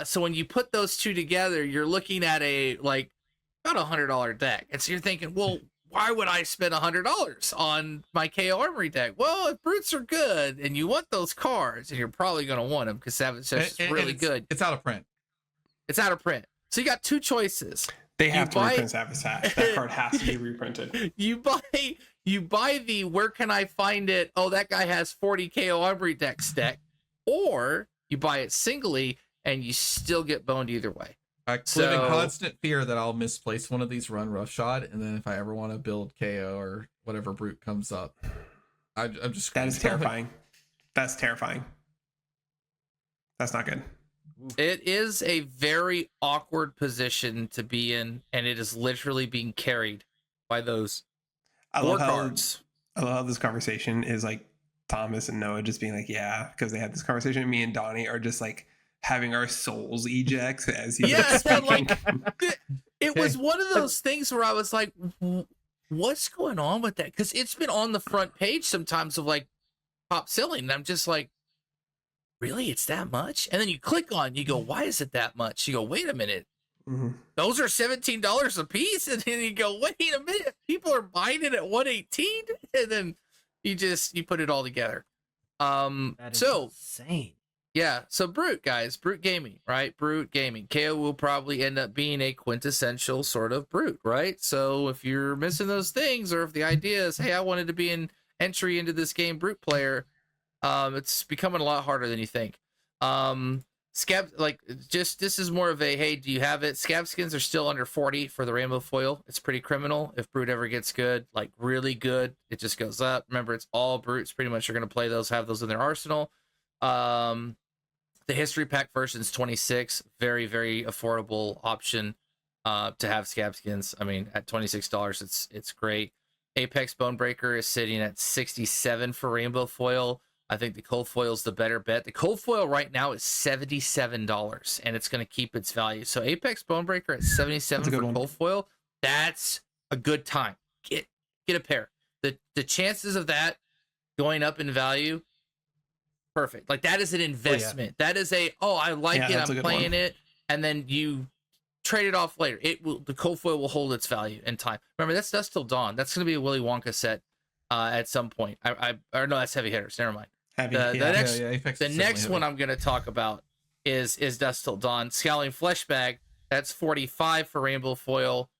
So when you put those two together, you're looking at about $100 deck. And so you're thinking, well, why would I spend $100 on my KO Armory deck? Well, if Brutes are good and you want those cards, and you're probably going to want them because Savage Sash is really good. It's out of print. It's out of print. So you got two choices. They have to reprint Savage Sash. That card has to be reprinted. You buy the where can I find it? Oh, that guy has 40 KO Armory decks deck. Or you buy it singly and you still get boned either way. I live in constant fear that I'll misplace one of these Run Roughshod, and then if I ever want to build KO or whatever Brute comes up, I'm just... That is terrifying. That's terrifying. That's not good. It is a very awkward position to be in, and it is literally being carried by those cards. I love how this conversation is like Thomas and Noah just being like, yeah, because they had this conversation. Me and Donnie are just like having our souls eject as he's speaking. It was one of those things where I was like, what's going on with that? Because it's been on the front page sometimes of like top selling, and I'm just like, really, it's that much? And then you click on, you go, why is it that much? You go, wait a minute, those are $17 a piece, and then you go, wait a minute, people are buying it at 118, and then you put it all together. That is insane. Yeah, so Brute, guys, Brute Gaming, right? Brute Gaming. KO will probably end up being a quintessential sort of Brute, right? So if you're missing those things, or if the idea is, hey, I wanted to be an entry into this game Brute player, it's becoming a lot harder than you think. Scab, this is more of a, hey, do you have it? Scab skins are still under 40 for the Rainbow Foil. It's pretty criminal. If Brute ever gets good, like really good, it just goes up. Remember, it's all Brutes pretty much are going to play those, have those in their arsenal. The history pack version is 26, very, very affordable option to have scab skins. I mean, at $26, it's great. Apex Bonebreaker is sitting at 67 for Rainbow Foil. I think the cold foil is the better bet. The cold foil right now is $77, and it's going to keep its value. So Apex Bonebreaker at 77 for cold foil, that's a good time. Get a pair. The chances of that going up in value, perfect. Like, that is an investment. That is I like it, I'm playing it, and then you trade it off later. The cold foil will hold its value in time. Remember, that's Dust Till Dawn. That's going to be a Willy Wonka set at some point. Or no, that's Heavy Hitters. Never mind. The next one I'm going to talk about is Dust Till Dawn. Scowling Flesh Bag That's 45 for rainbow foil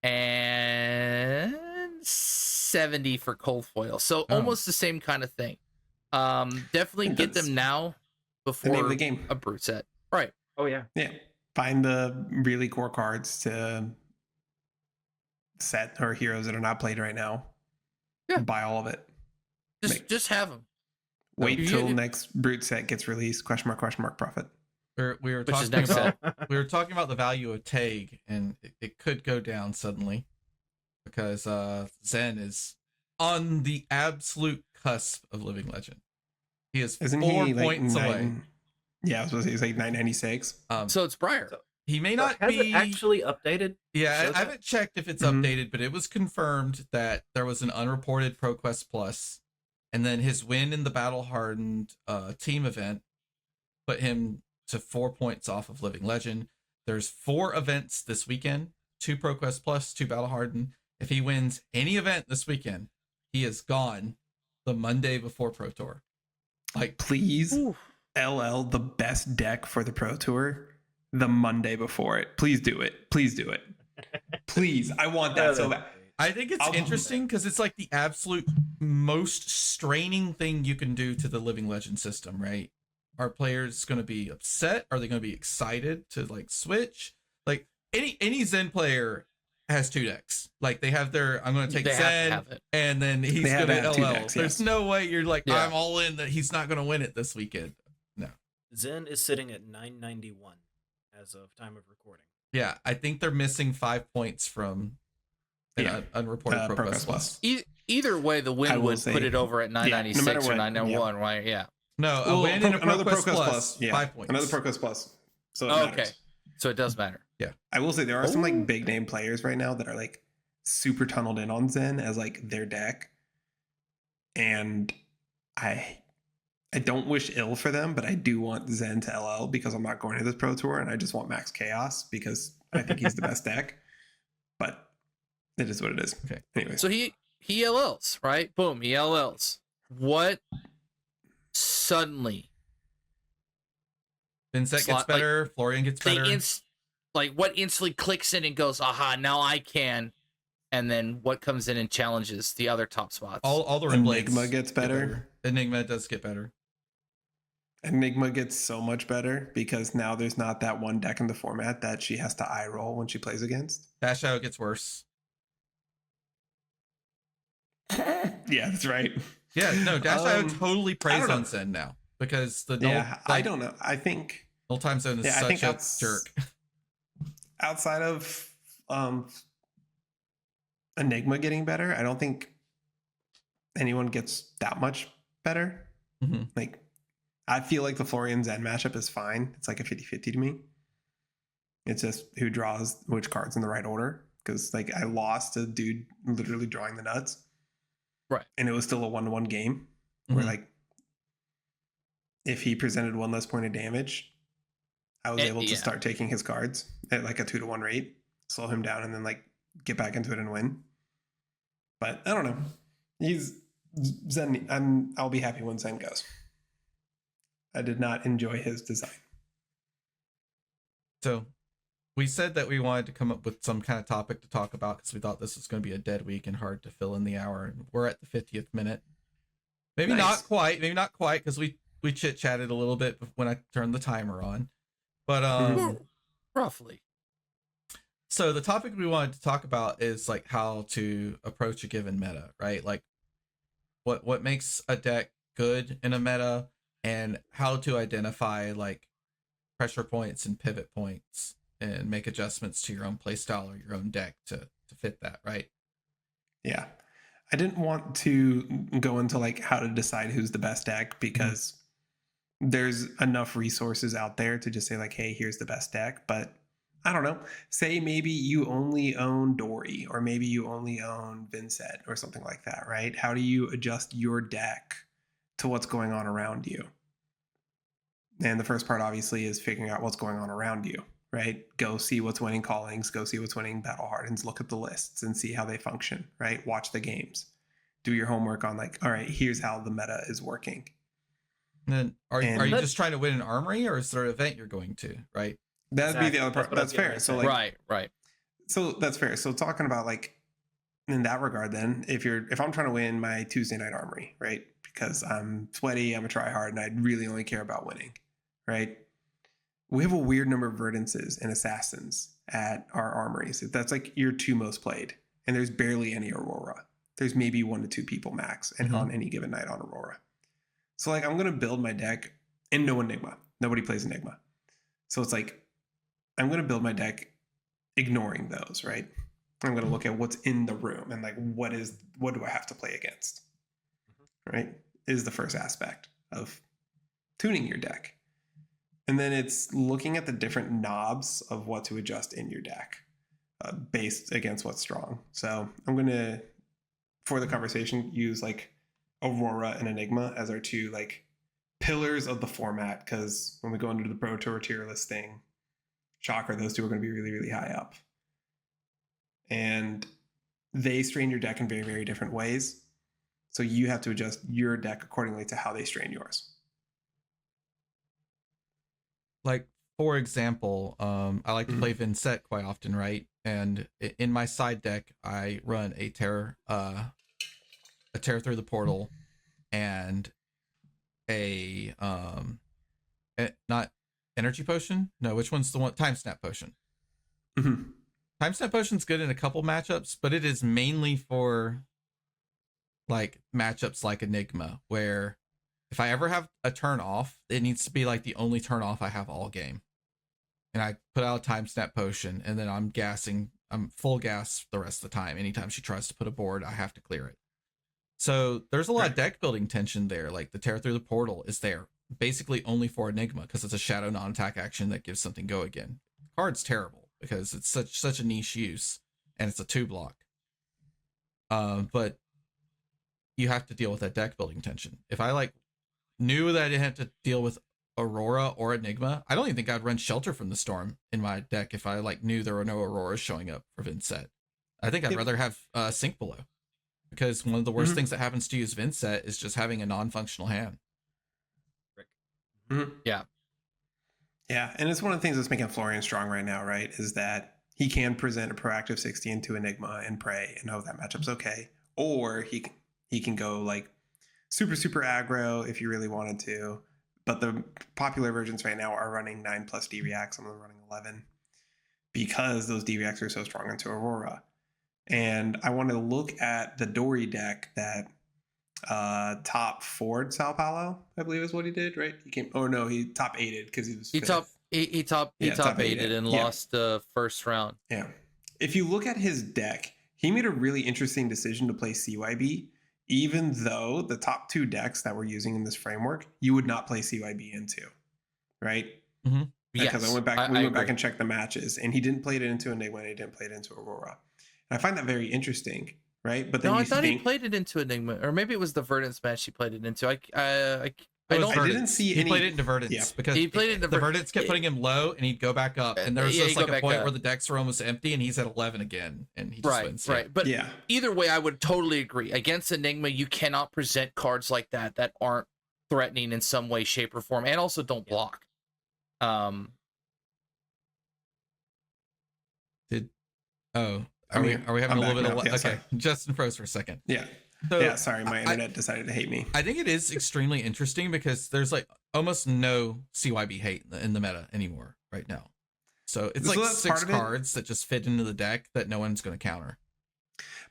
and 70 for cold foil. So almost the same kind of thing. Definitely get them now before the name of the game. A brute set. Right. Oh yeah. Yeah. Find the really core cards to set or heroes that are not played right now. Yeah. Buy all of it. Just have them. Wait till next brute set gets released. ? Profit. We were Which is talking next about we were talking about the value of Tag, and it could go down suddenly because Zen is on the absolute cusp of living legend. He is Isn't 4 he points like away. Yeah, I was supposed to say he's like 996. So it's Briar. He may not Has be it actually updated? Yeah, I haven't checked if it's updated, but it was confirmed that there was an unreported ProQuest Plus, and then his win in the Battle Hardened team event put him to 4 points off of Living Legend. There's 4 events this weekend, 2 ProQuest Plus, 2 Battle Hardened. If he wins any event this weekend, he is gone the Monday before Pro Tour. Like, please, LL the best deck for the Pro Tour the Monday before it. Please do it. Please do it. Please. I want that so bad. I think it's interesting because it's like the absolute most straining thing you can do to the Living Legend system, right? Are players going to be upset? Are they going to be excited to like switch? Like any Zen player has 2 decks. Like they have their, I'm going to take Zen and then he's going to LL. Decks, There's no way you're like, I'm all in that he's not going to win it this weekend. No. Zen is sitting at 991 as of time of recording. Yeah, I think they're missing 5 points from unreported ProQuest Plus. Either way, the win would put it over at 996 or 991, right? Yeah. No, a win in another ProQuest Plus. 5 points. Another ProQuest Plus. So okay. So it does matter. Yeah. I will say there are some like big name players right now that are like super tunneled in on Zen as like their deck. And I don't wish ill for them, but I do want Zen to LL because I'm not going to this Pro Tour and I just want Max Chaos because I think he's the best deck. But it is what it is. Okay. Anyway. So he LLs, right? Boom, he LLs. What suddenly? Vincent gets better, Florian gets better. What instantly clicks in and goes, aha, now I can. And then what comes in and challenges the other top spots? All the Enigma gets better. Enigma does get better. Enigma gets so much better because now there's not that one deck in the format that she has to eye roll when she plays against. Dash Out gets worse. Yeah, that's right. Yeah, no, Dash Out totally preys on Zen now because I don't know. I think Null Time Zone is such a jerk. Outside of Enigma getting better, I don't think anyone gets that much better. Mm-hmm. Like, I feel like the Florian Zen matchup is fine. It's like a 50-50 to me. It's just who draws which cards in the right order. Because like I lost a dude literally drawing the nuts. Right. And it was still a 1-1 game. Mm-hmm. Where like if he presented 1 less point of damage, I was able to start taking his cards at like a 2-1 rate, slow him down, and then like get back into it and win. But I don't know. He's Zen. I'll be happy when Zen goes. I did not enjoy his design. So we said that we wanted to come up with some kind of topic to talk about because we thought this was going to be a dead week and hard to fill in the hour. And we're at the 50th minute. Maybe not quite because we chit-chatted a little bit when I turned the timer on. But roughly. So the topic we wanted to talk about is like how to approach a given meta, right? Like what makes a deck good in a meta and how to identify like pressure points and pivot points and make adjustments to your own playstyle or your own deck to fit that, right? Yeah. I didn't want to go into like how to decide who's the best deck because there's enough resources out there to just say like, hey, here's the best deck. But I don't know. Say maybe you only own Dory or maybe you only own Vincent or something like that, right? How do you adjust your deck to what's going on around you? And the first part obviously is figuring out what's going on around you, right? Go see what's winning callings, go see what's winning battle hardens, look at the lists and see how they function, right? Watch the games. Do your homework on like, all right, here's how the meta is working. And then are you just trying to win an armory or is there an event you're going to, right? That'd be the other part. That's fair. So like, right. So that's fair. So talking about like in that regard, then if I'm trying to win my Tuesday night Armory, right? Because I'm sweaty, I'm a try hard, and I really only care about winning, right? We have a weird number of verdances and assassins at our armories. That's like your 2 most played, and there's barely any Aurora. There's maybe 1 to 2 people max, and on any given night on Aurora. So like I'm gonna build my deck and no Enigma. Nobody plays Enigma. So it's like I'm gonna build my deck ignoring those, right? I'm gonna look at what's in the room and like what do I have to play against? Right? Is the first aspect of tuning your deck. And then it's looking at the different knobs of what to adjust in your deck based against what's strong. So I'm going to, for the conversation, use like Aurora and Enigma as our 2 like pillars of the format, because when we go into the Pro Tour tier list thing, shocker, those 2 are going to be really, really high up. And they strain your deck in very, very different ways. So you have to adjust your deck accordingly to how they strain yours. Like, for example, I like to play Vincent quite often, right? And in my side deck, I run a Terror Through the Portal and a not Energy Potion. No, which one's the one? Time Snap Potion. Mm-hmm. Time Snap Potion's good in a couple matchups, but it is mainly for like matchups like Enigma, where if I ever have a turn off, it needs to be like the only turn off I have all game. And I put out a Time Snap Potion, and then I'm full gas the rest of the time. Anytime she tries to put a board, I have to clear it. So there's a lot of deck building tension there. Like the Tear Through the Portal is there basically only for Enigma because it's a shadow non-attack action that gives something go again. The card's terrible because it's such a niche use, and it's a 2-block. But you have to deal with that deck building tension. If I like knew that I didn't have to deal with Aurora or Enigma, I don't even think I'd run Shelter from the Storm in my deck if I like knew there were no Auroras showing up for Vincent. I think I'd rather have Sink Below, because one of the worst things that happens to use Vincent is just having a non-functional hand. Yeah, and it's one of the things that's making Florian strong right now, right? Is that he can present a proactive 60 into Enigma and pray and hope that matchup's okay, or he can go like super aggro if you really wanted to. But the popular versions right now are running 9+ D-Reacts. Some of them running 11 because those D-Reacts are so strong into Aurora. And I want to look at the Dory deck that top 4'd Sao Paulo, I believe is what he did, right? He top 8'd because he was fifth. He top 8'd and lost the first round. Yeah. If you look at his deck, he made a really interesting decision to play CYB, even though the top 2 decks that we're using in this framework, you would not play CYB into, right? Mm-hmm. Because I went back, we went back and checked the matches, and he didn't play it into Enigma, and he didn't play it into Aurora. And I find that very interesting, right? But then I thought he played it into Enigma, or maybe it was the Verdance match he played it into. I didn't see any. He played it into Verdance because he played it into the Verdance kept putting him low, and he'd go back up. And there was just like a point where the decks were almost empty, and he's at 11 again, and he just wins. Right. But either way, I would totally agree. Against Enigma, you cannot present cards like that aren't threatening in some way, shape, or form, and also don't block. Are we having a little bit of okay? Justin froze for a second. Sorry, my internet decided to hate me. I think it is extremely interesting because there's like almost no CYB hate in the meta anymore right now. So it's like 6 cards that just fit into the deck that no one's going to counter.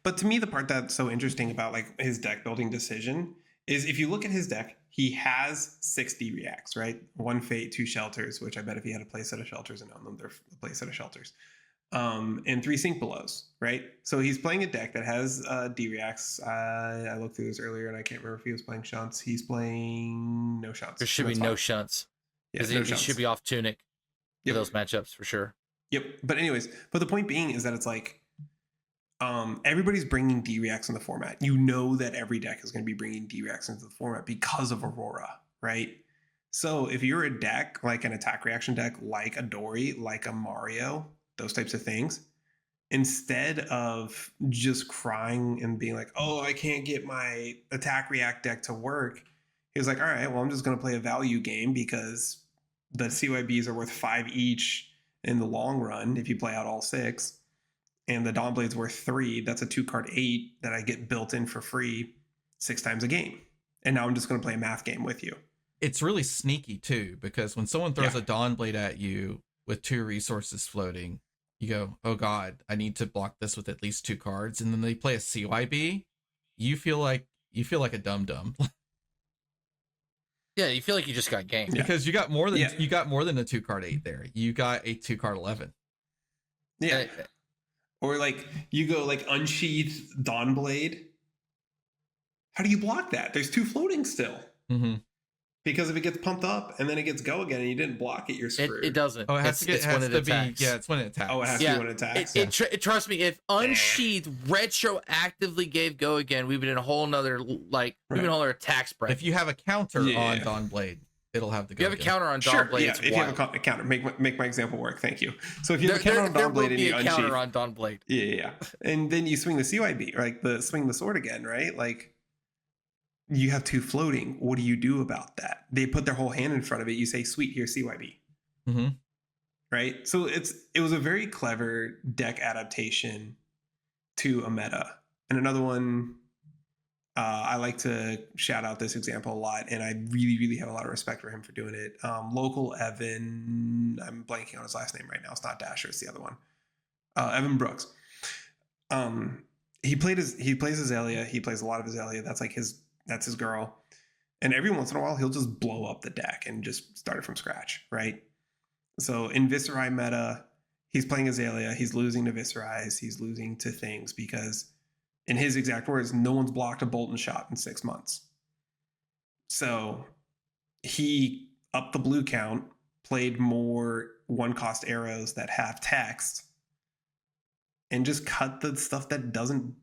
But to me, the part that's so interesting about like his deck building decision is if you look at his deck, he has 6 D-Reacts, right? 1 Fate, 2 Shelters, which I bet if he had a play set of Shelters and owned them, they're a play set of Shelters. And 3 Sink Belows, right? So he's playing a deck that has D-Reacts. I looked through this earlier and I can't remember if he was playing shunts. He's playing no shunts. There should be no shunts. Because he should be off Tunic for those matchups for sure. Yep. But anyways, the point being is that it's like everybody's bringing D-Reacts in the format. You know that every deck is going to be bringing D-Reacts into the format because of Aurora, right? So if you're a deck like an attack reaction deck, like a Dory, like a Mario, those types of things, instead of just crying and being like, oh, I can't get my attack react deck to work, he was like, all right, well, I'm just going to play a value game because the CYBs are worth 5 each in the long run, if you play out all 6, and the Dawnblade's worth 3, that's a 2-card 8 that I get built in for free 6 times a game. And now I'm just going to play a math game with you. It's really sneaky too, because when someone throws a Dawnblade at you with 2 resources floating, you go, oh god, I need to block this with at least 2 cards, and then they play a CYB, you feel like a dum-dum. Yeah, you feel like you just got ganked. Because you got more than a 2-card 8 there. You got a 2-card 11. Yeah. Or like you go like unsheath Dawnblade. How do you block that? There's 2 floating still. Mm-hmm. Because if it gets pumped up and then it gets go again and you didn't block it, you're screwed. It doesn't. Oh, it has to be. Yeah, it's when it attacks. Oh, it has to be when it attacks. Trust me, if Unsheathed retroactively gave go again, we've been in a whole nother we've been in a whole other attack spread. If you have a counter on Dawnblade, it'll have to go. If you have a counter on Dawnblade, if you have a counter, make my example work. Thank you. So if you have a counter on Dawnblade and you unsheath, counter on Dawnblade. Yeah. And then you swing the CYB, right? Swing the sword again, right? Like you have 2 floating. What do you do about that? They put their whole hand in front of it. You say, "Sweet, here's CYB." Mm-hmm. Right. So it was a very clever deck adaptation to a meta. And another one, I like to shout out this example a lot, and I really, really have a lot of respect for him for doing it. Local Evan, I'm blanking on his last name right now. It's not Dasher, it's the other one. Evan Brooks. He plays Azalea. He plays a lot of Azalea. That's his girl. And every once in a while, he'll just blow up the deck and just start it from scratch, right? So in Viscerai meta, he's playing Azalea. He's losing to Viscerais. He's losing to things because, in his exact words, no one's blocked a bolt and shot in 6 months. So he upped the blue count, played more 1-cost arrows that have text, and just cut the stuff that doesn't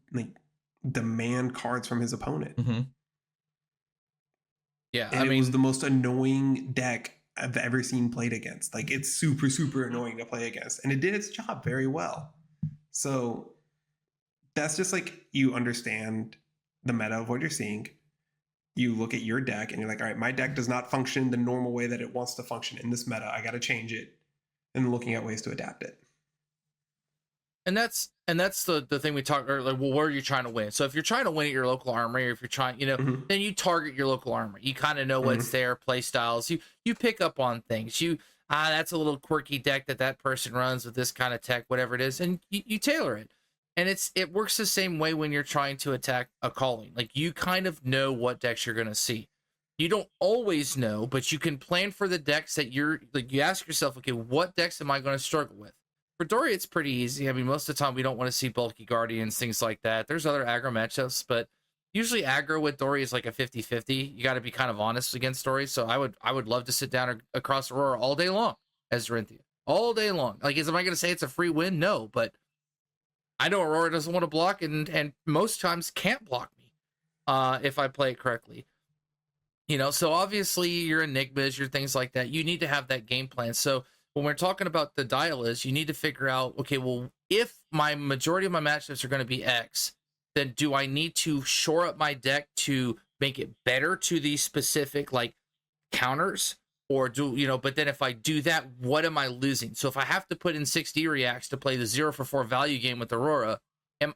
demand cards from his opponent. Mm-hmm. Yeah, and it was the most annoying deck I've ever seen played against. Like, it's super, super annoying to play against. And it did its job very well. So that's just like, you understand the meta of what you're seeing. You look at your deck and you're like, all right, my deck does not function the normal way that it wants to function in this meta. I got to change it. And looking at ways to adapt it. And that's the thing we talked earlier. Well, where are you trying to win? So if you're trying to win at your local armory, or if you're trying, then you target your local armory. You kind of know what's there, play styles. You pick up on things. That's a little quirky deck that person runs with this kind of tech, whatever it is, and you tailor it. And it works the same way when you're trying to attack a calling. Like, you kind of know what decks you're going to see. You don't always know, but you can plan for the decks that you ask yourself, okay, what decks am I going to struggle with? For Dory, it's pretty easy. I mean, most of the time we don't want to see bulky Guardians, things like that. There's other aggro matchups, but usually aggro with Dory is like a 50-50. You got to be kind of honest against Dory. So I would love to sit down across Aurora all day long as Dorinthia. All day long. Like, am I going to say it's a free win? No, but I know Aurora doesn't want to block and most times can't block me if I play it correctly. So obviously your enigmas, your things like that, you need to have that game plan. So when we're talking about the dial is, you need to figure out, okay, well, if my majority of my matchups are going to be X, then do I need to shore up my deck to make it better to these specific counters? Or but then if I do that, what am I losing? So if I have to put in 6D reacts to play the 0-for-4 value game with Aurora,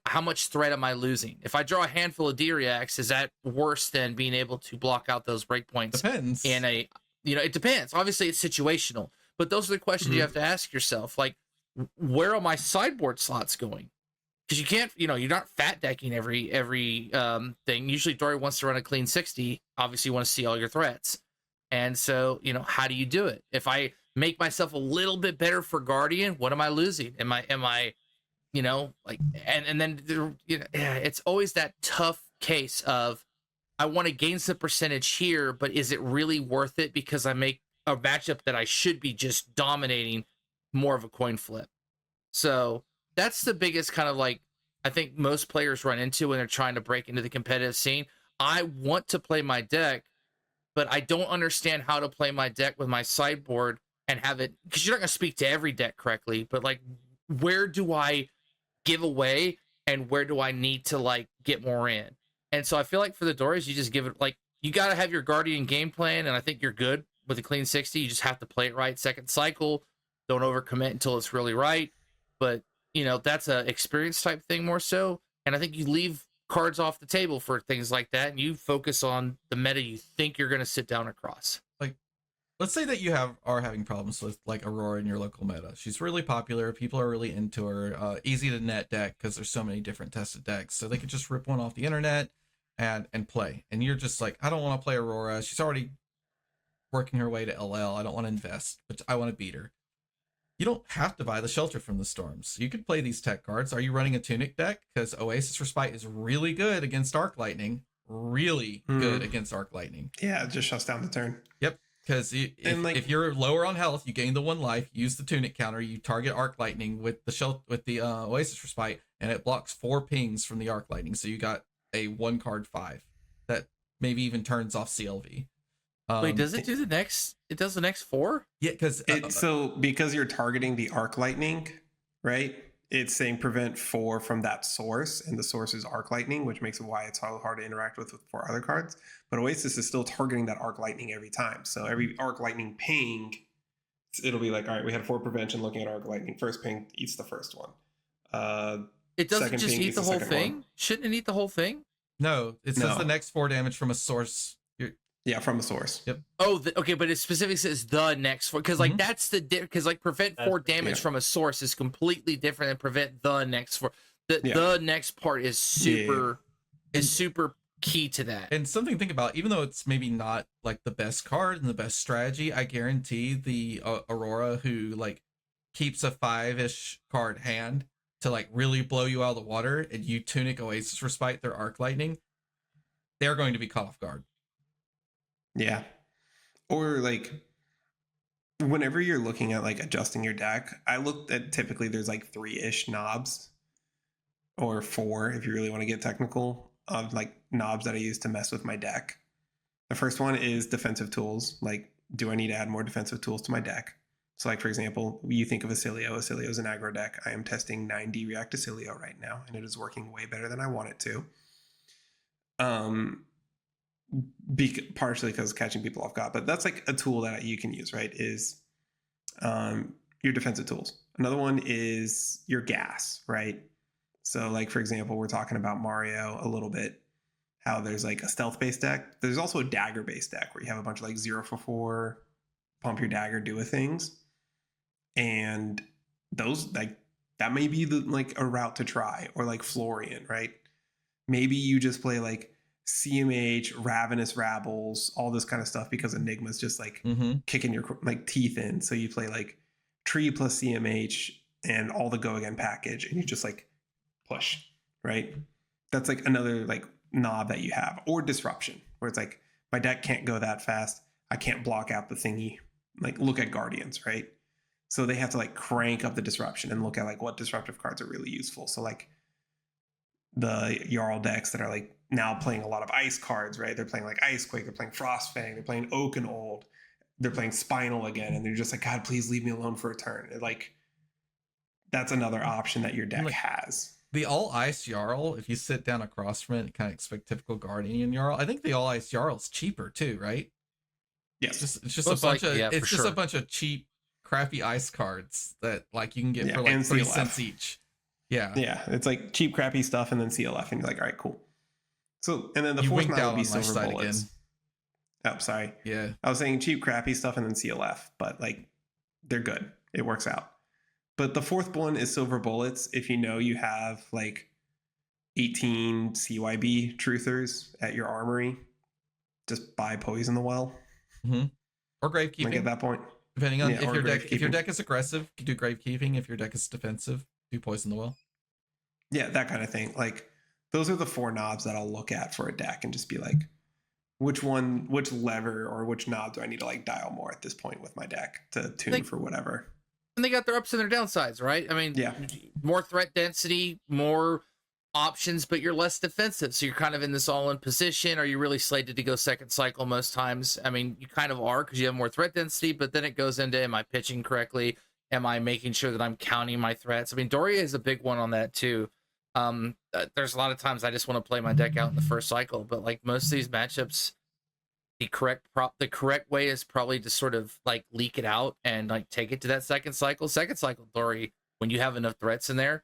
how much threat am I losing? If I draw a handful of D reacts, is that worse than being able to block out those breakpoints? Depends. It depends. Obviously, it's situational. But those are the questions you have to ask yourself. Like, where are my sideboard slots going? Because you can't, you're not fat decking every thing. Usually Dory wants to run a clean 60. Obviously, you want to see all your threats. And so, how do you do it? If I make myself a little bit better for Guardian, what am I losing? Am I and then it's always that tough case of, I want to gain some percentage here, but is it really worth it because I make a matchup that I should be just dominating more of a coin flip? So that's the biggest kind of I think most players run into when they're trying to break into the competitive scene. I want to play my deck, but I don't understand how to play my deck with my sideboard and have it, because you're not going to speak to every deck correctly, but where do I give away and where do I need to get more in? And so I feel like for the Dories, you just give it you got to have your Guardian game plan, and I think you're good with a clean 60. You just have to play it right second cycle. Don't overcommit until it's really right. But that's a experience type thing more so. And I think you leave cards off the table for things like that, and you focus on the meta you think you're going to sit down across. Like, let's say that you are having problems with like Aurora in your local meta. She's really popular. People are really into her. Easy to net deck because there's so many different tested decks. So they could just rip one off the internet and play. And you're just like, I don't want to play Aurora. She's already working her way to LL. I don't want to invest, but I want to beat her. You don't have to buy the Shelter from the Storms. You could play these tech cards. Are you running a Tunic deck? Because Oasis Respite is really good against Arc Lightning. Really good against Arc Lightning. Yeah, it just shuts down the turn. Yep. Because if you're lower on health, you gain the 1 life. Use the Tunic counter. You target Arc Lightning with the Oasis Respite, and it blocks 4 pings from the Arc Lightning. So you got a 1 card 5 that maybe even turns off CLV. Wait, does it do the next? It does the next 4? Yeah, because because you're targeting the Arc Lightning, right? It's saying prevent 4 from that source, and the source is Arc Lightning, which makes it why it's hard to interact with 4 other cards. But Oasis is still targeting that Arc Lightning every time. So every Arc Lightning ping, it'll be like, all right, we had 4 prevention looking at Arc Lightning. First ping eats the first one. It doesn't just eat the whole thing? Shouldn't it eat the whole thing? No, it says the next 4 damage from a source. Yeah, from a source. Yep. Oh, okay, but it specifically says the next 4, because like that's the because like prevent 4 damage from a source is completely different than prevent the next 4. The next part is super key to that. And something to think about, even though it's maybe not like the best card and the best strategy, I guarantee the Aurora who like keeps a 5-ish card hand to like really blow you out of the water, and you Tunic Oasis Respite their Arc Lightning, they're going to be caught off guard. Yeah. Or like whenever you're looking at like adjusting your deck, I looked at typically there's like 3-ish knobs or 4 if you really want to get technical of like knobs that I use to mess with my deck. The first one is defensive tools. Like, do I need to add more defensive tools to my deck? So like, for example, you think of Acilio. Acilio is an aggro deck. I am testing 9D React Acilio right now, and it is working way better than I want it to. Partially because catching people off guard, but that's like a tool that you can use, right? Is your defensive tools. Another one is your gas, right? So like, for example, we're talking about Mario a little bit, how there's like a stealth based deck. There's also a dagger based deck where you have a bunch of like 0-for-4 pump your dagger, do a things, and those like that may be the like a route to try. Or like Florian, right? Maybe you just play like CMH, Ravenous Rabbles, all this kind of stuff because Enigma's just like kicking your like teeth in. So you play like Tree plus CMH and all the Go Again package, and you just like push, right? That's like another like knob that you have. Or Disruption, where it's like my deck can't go that fast. I can't block out the thingy. Like look at Guardians, right? So they have to like crank up the Disruption and look at like what disruptive cards are really useful. So like the Jarl decks that are like now playing a lot of ice cards, right? They're playing like Icequake, they're playing Frostfang, they're playing Oak and Old, they're playing Spinal again, and they're just like, God, please leave me alone for a turn. Like, that's another option that your deck has. The all ice Jarl, if you sit down across from it, kind of expect typical Guardian Jarl. I think the all ice Jarl is cheaper too, right? Yes, it's just a bunch of cheap, crappy ice cards that like you can get for like 3 cents each. Yeah, it's like cheap, crappy stuff, and then CLF, and you're like, all right, cool. So, and then the fourth knob would be Silver Bullets. Again. Oh, sorry. Yeah, I was saying cheap, crappy stuff, and then CLF, but like they're good. It works out. But the fourth one is Silver Bullets. If you know you have like 18 CYB truthers at your armory, just buy Poison the Well. Or Gravekeeping. Like at that point. Depending on if your deck is aggressive, you do Gravekeeping. If your deck is defensive, do Poison the Well. Yeah, that kind of thing. Like those are the 4 knobs that I'll look at for a deck and just be like, which lever or which knob do I need to like dial more at this point with my deck to tune for whatever. And they got their ups and their downsides, right? I mean, more threat density, more options, but you're less defensive. So you're kind of in this all-in position. Are you really slated to go second cycle most times? I mean, you kind of are because you have more threat density, but then it goes into, am I pitching correctly? Am I making sure that I'm counting my threats? I mean, Doria is a big one on that too. There's a lot of times I just want to play my deck out in the first cycle, but like most of these matchups, the correct way is probably to sort of like leak it out and like take it to that second cycle. Second cycle, Dory, when you have enough threats in there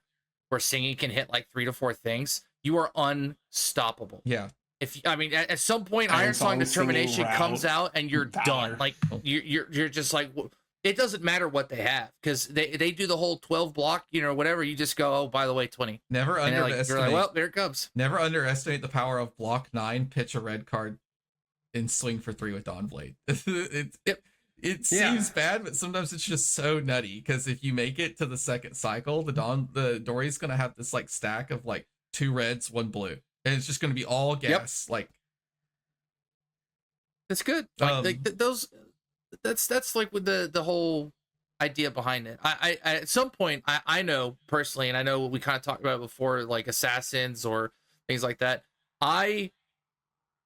where singing can hit like 3 to 4 things, you are unstoppable. Yeah. If I mean, at some point, Iron Song Determination comes out and you're done. Like you're just like, it doesn't matter what they have because they do the whole 12 block, whatever. You just go, oh, by the way, 20. Never underestimate. You're like, well, there it comes. Never underestimate the power of block 9, pitch a red card, and swing for 3 with Dawn Blade. It seems bad, but sometimes it's just so nutty because if you make it to the second cycle, the Dory's gonna have this like stack of like 2 reds, 1 blue. And it's just going to be all gas. Yep. Like, that's good. Like that's like with the whole idea behind it. I at some point I know personally, and I know we kind of talked about it before, like assassins or things like that. I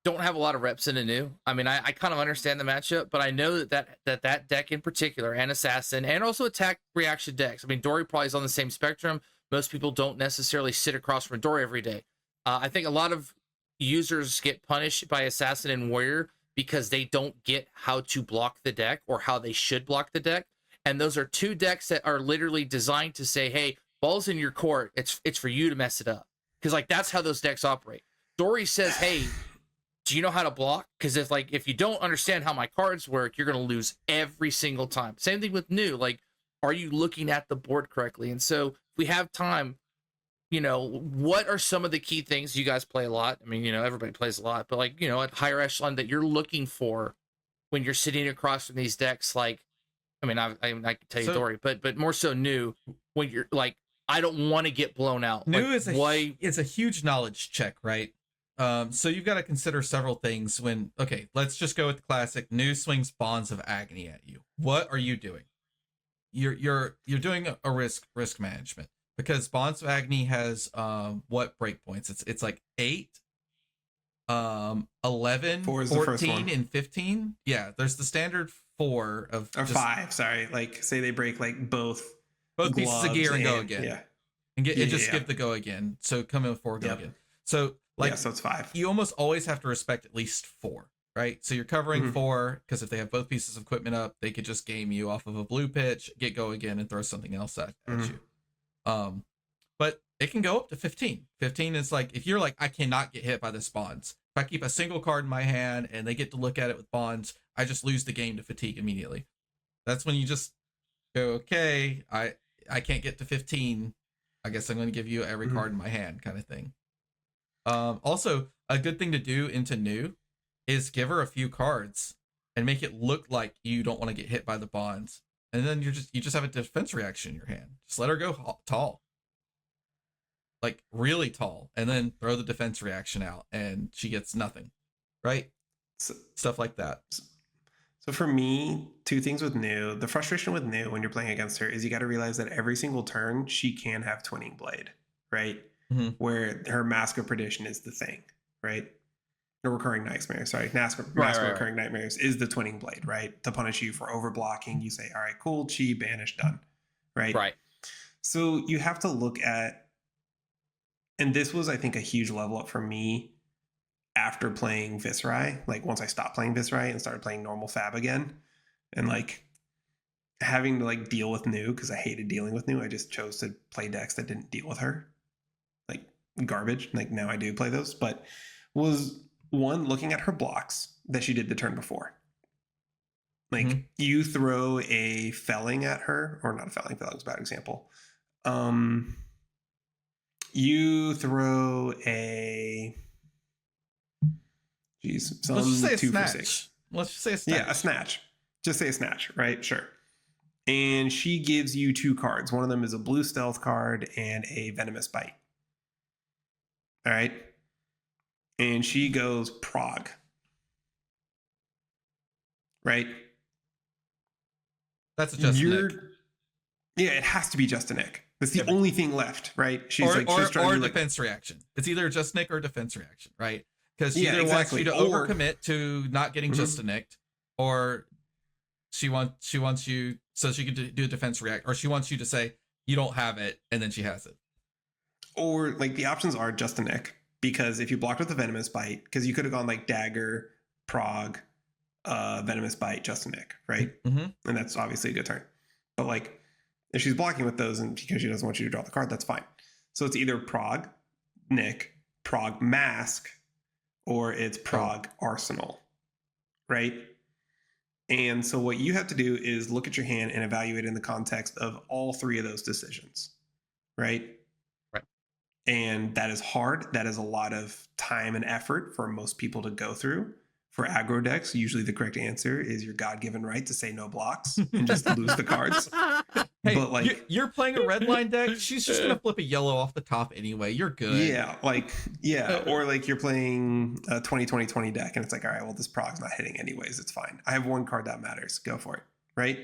don't have a lot of reps in a new. I mean, I kind of understand the matchup, but I know that deck in particular, and assassin, and also attack reaction decks. I mean, Dory probably is on the same spectrum. Most people don't necessarily sit across from Dory every day. I think a lot of users get punished by Assassin and Warrior because they don't get how to block the deck or how they should block the deck. And those are 2 decks that are literally designed to say, hey, ball's in your court. It's for you to mess it up. Because like that's how those decks operate. Dory says, hey, do you know how to block? Because if you don't understand how my cards work, you're going to lose every single time. Same thing with new. Like, are you looking at the board correctly? And so if we have time, what are some of the key things you guys play a lot? I mean, everybody plays a lot, but like, at higher echelon that you're looking for when you're sitting across from these decks. Like, I mean, I can tell you Dory, but more so new when you're like, I don't want to get blown out. New like, it's a huge knowledge check, right? So you've got to consider several things okay, let's just go with the classic. New swings Bonds of Agony at you. What are you doing? You're doing a risk management. Because Bonds of Agony has what breakpoints? It's like 8, 11, 14, and 15. Yeah, there's the standard 4 of or 5. Sorry, like say they break like both pieces of gear and go again. Yeah, and give the go again. So come in with 4, go again. So like so it's 5. You almost always have to respect at least 4, right? So you're covering 4 because if they have both pieces of equipment up, they could just game you off of a blue pitch, get go again, and throw something else at you. But it can go up to 15. 15 is like, if you're like, I cannot get hit by this Bonds. If I keep a single card in my hand and they get to look at it with Bonds, I just lose the game to fatigue immediately. That's when you just go, okay, I can't get to 15. I guess I'm going to give you every card in my hand kind of thing. Also, a good thing to do into new is give her a few cards and make it look like you don't want to get hit by the Bonds. And then you just have a defense reaction in your hand. Just let her go tall. Like really tall, and then throw the defense reaction out and she gets nothing, right? Stuff like that. So for me, 2 things with new. The frustration with new when you're playing against her is you got to realize that every single turn she can have Twinning Blade, right? Where her Mask of Perdition is the thing, right? Or Recurring Nightmares, sorry. Mask of Recurring Nightmares is the Twinning Blade, right? To punish you for overblocking, you say, all right, cool, chi, banish, done, right? Right. So you have to look at, and this was, I think, a huge level up for me after playing Viserai. Like once I stopped playing Viserai and started playing normal Fab again, and like having to like deal with new because I hated dealing with new. I just chose to play decks that didn't deal with her, like garbage. Like now I do play those, but was one looking at her blocks that she did the turn before. Like you throw a felling at her, or not a felling. Felling's a bad example. You throw a some let's just say 2 a for 6. Let's just say a snatch. Yeah, a snatch. Just say a snatch, right? Sure. And she gives you 2 cards. One of them is a blue stealth card and a venomous bite. All right. And she goes prog. Right? That's a Nick. Yeah, it has to be just a Nick. That's the only thing left, right? She's or trying to defense reaction. It's either just Nick or defense reaction, right? Because she either wants you to overcommit to not getting just a Nicked, or she wants you so she can do a defense react, or she wants you to say you don't have it and then she has it. Or like the options are just a Nick, because if you blocked with the venomous bite, because you could have gone like dagger, prog, Venomous Bite, Just a Nick, right? Mm-hmm. And that's obviously a good turn. But like, if she's blocking with those and because she doesn't want you to draw the card, that's fine. So it's either Prog Nick, Prog Mask, or it's Prog Arsenal, right? And so what you have to do is look at your hand and evaluate in the context of all three of those decisions, right? Right. And that is hard. That is a lot of time and effort for most people to go through. For aggro decks, usually the correct answer is your God-given right to say no blocks and just lose the cards. Hey, but like you're playing a red line deck. She's just gonna flip a yellow off the top anyway. You're good. Yeah, or like you're playing a 20-20-20 deck, and it's like, all right, well, this prog's not hitting anyways. It's fine. I have one card that matters. Go for it, right?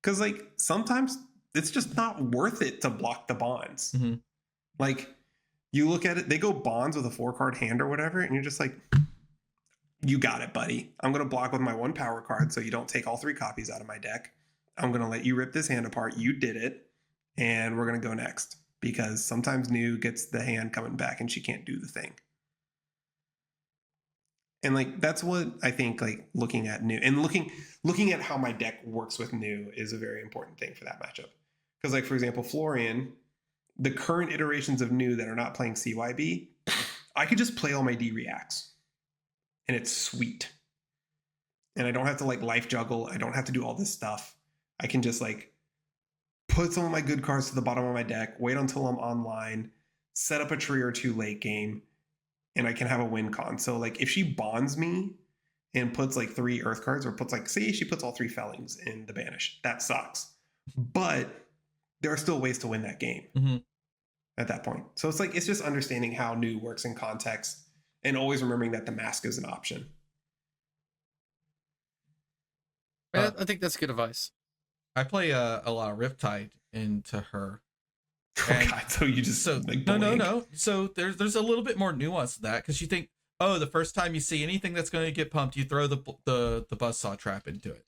Because like sometimes it's just not worth it to block the bonds. Mm-hmm. Like you look at it, they go bonds with a 4-card hand or whatever, and you're just like, you got it, buddy. I'm gonna block with my 1 power card so you don't take all 3 copies out of my deck. I'm going to let you rip this hand apart. You did it. And we're going to go next. Because sometimes New gets the hand coming back and she can't do the thing. And like, that's what I think, like looking at New and looking at how my deck works with New is a very important thing for that matchup. Because like, for example, Florian, the current iterations of New that are not playing CYB, I could just play all my D reacts. And it's sweet. And I don't have to like life juggle. I don't have to do all this stuff. I can just like put some of my good cards to the bottom of my deck, wait until I'm online, set up a tree or 2 late game, and I can have a win con. So like if she bonds me and puts like 3 earth cards, or puts like, say she puts all 3 fellings in the banish, that sucks. But there are still ways to win that game at that point. So it's like, it's just understanding how New works in context and always remembering that the mask is an option. I think that's good advice. I play a lot of Riptide into her. Oh God! So you just like no. So there's a little bit more nuance to that because you think, oh, the first time you see anything that's going to get pumped, you throw the buzzsaw trap into it.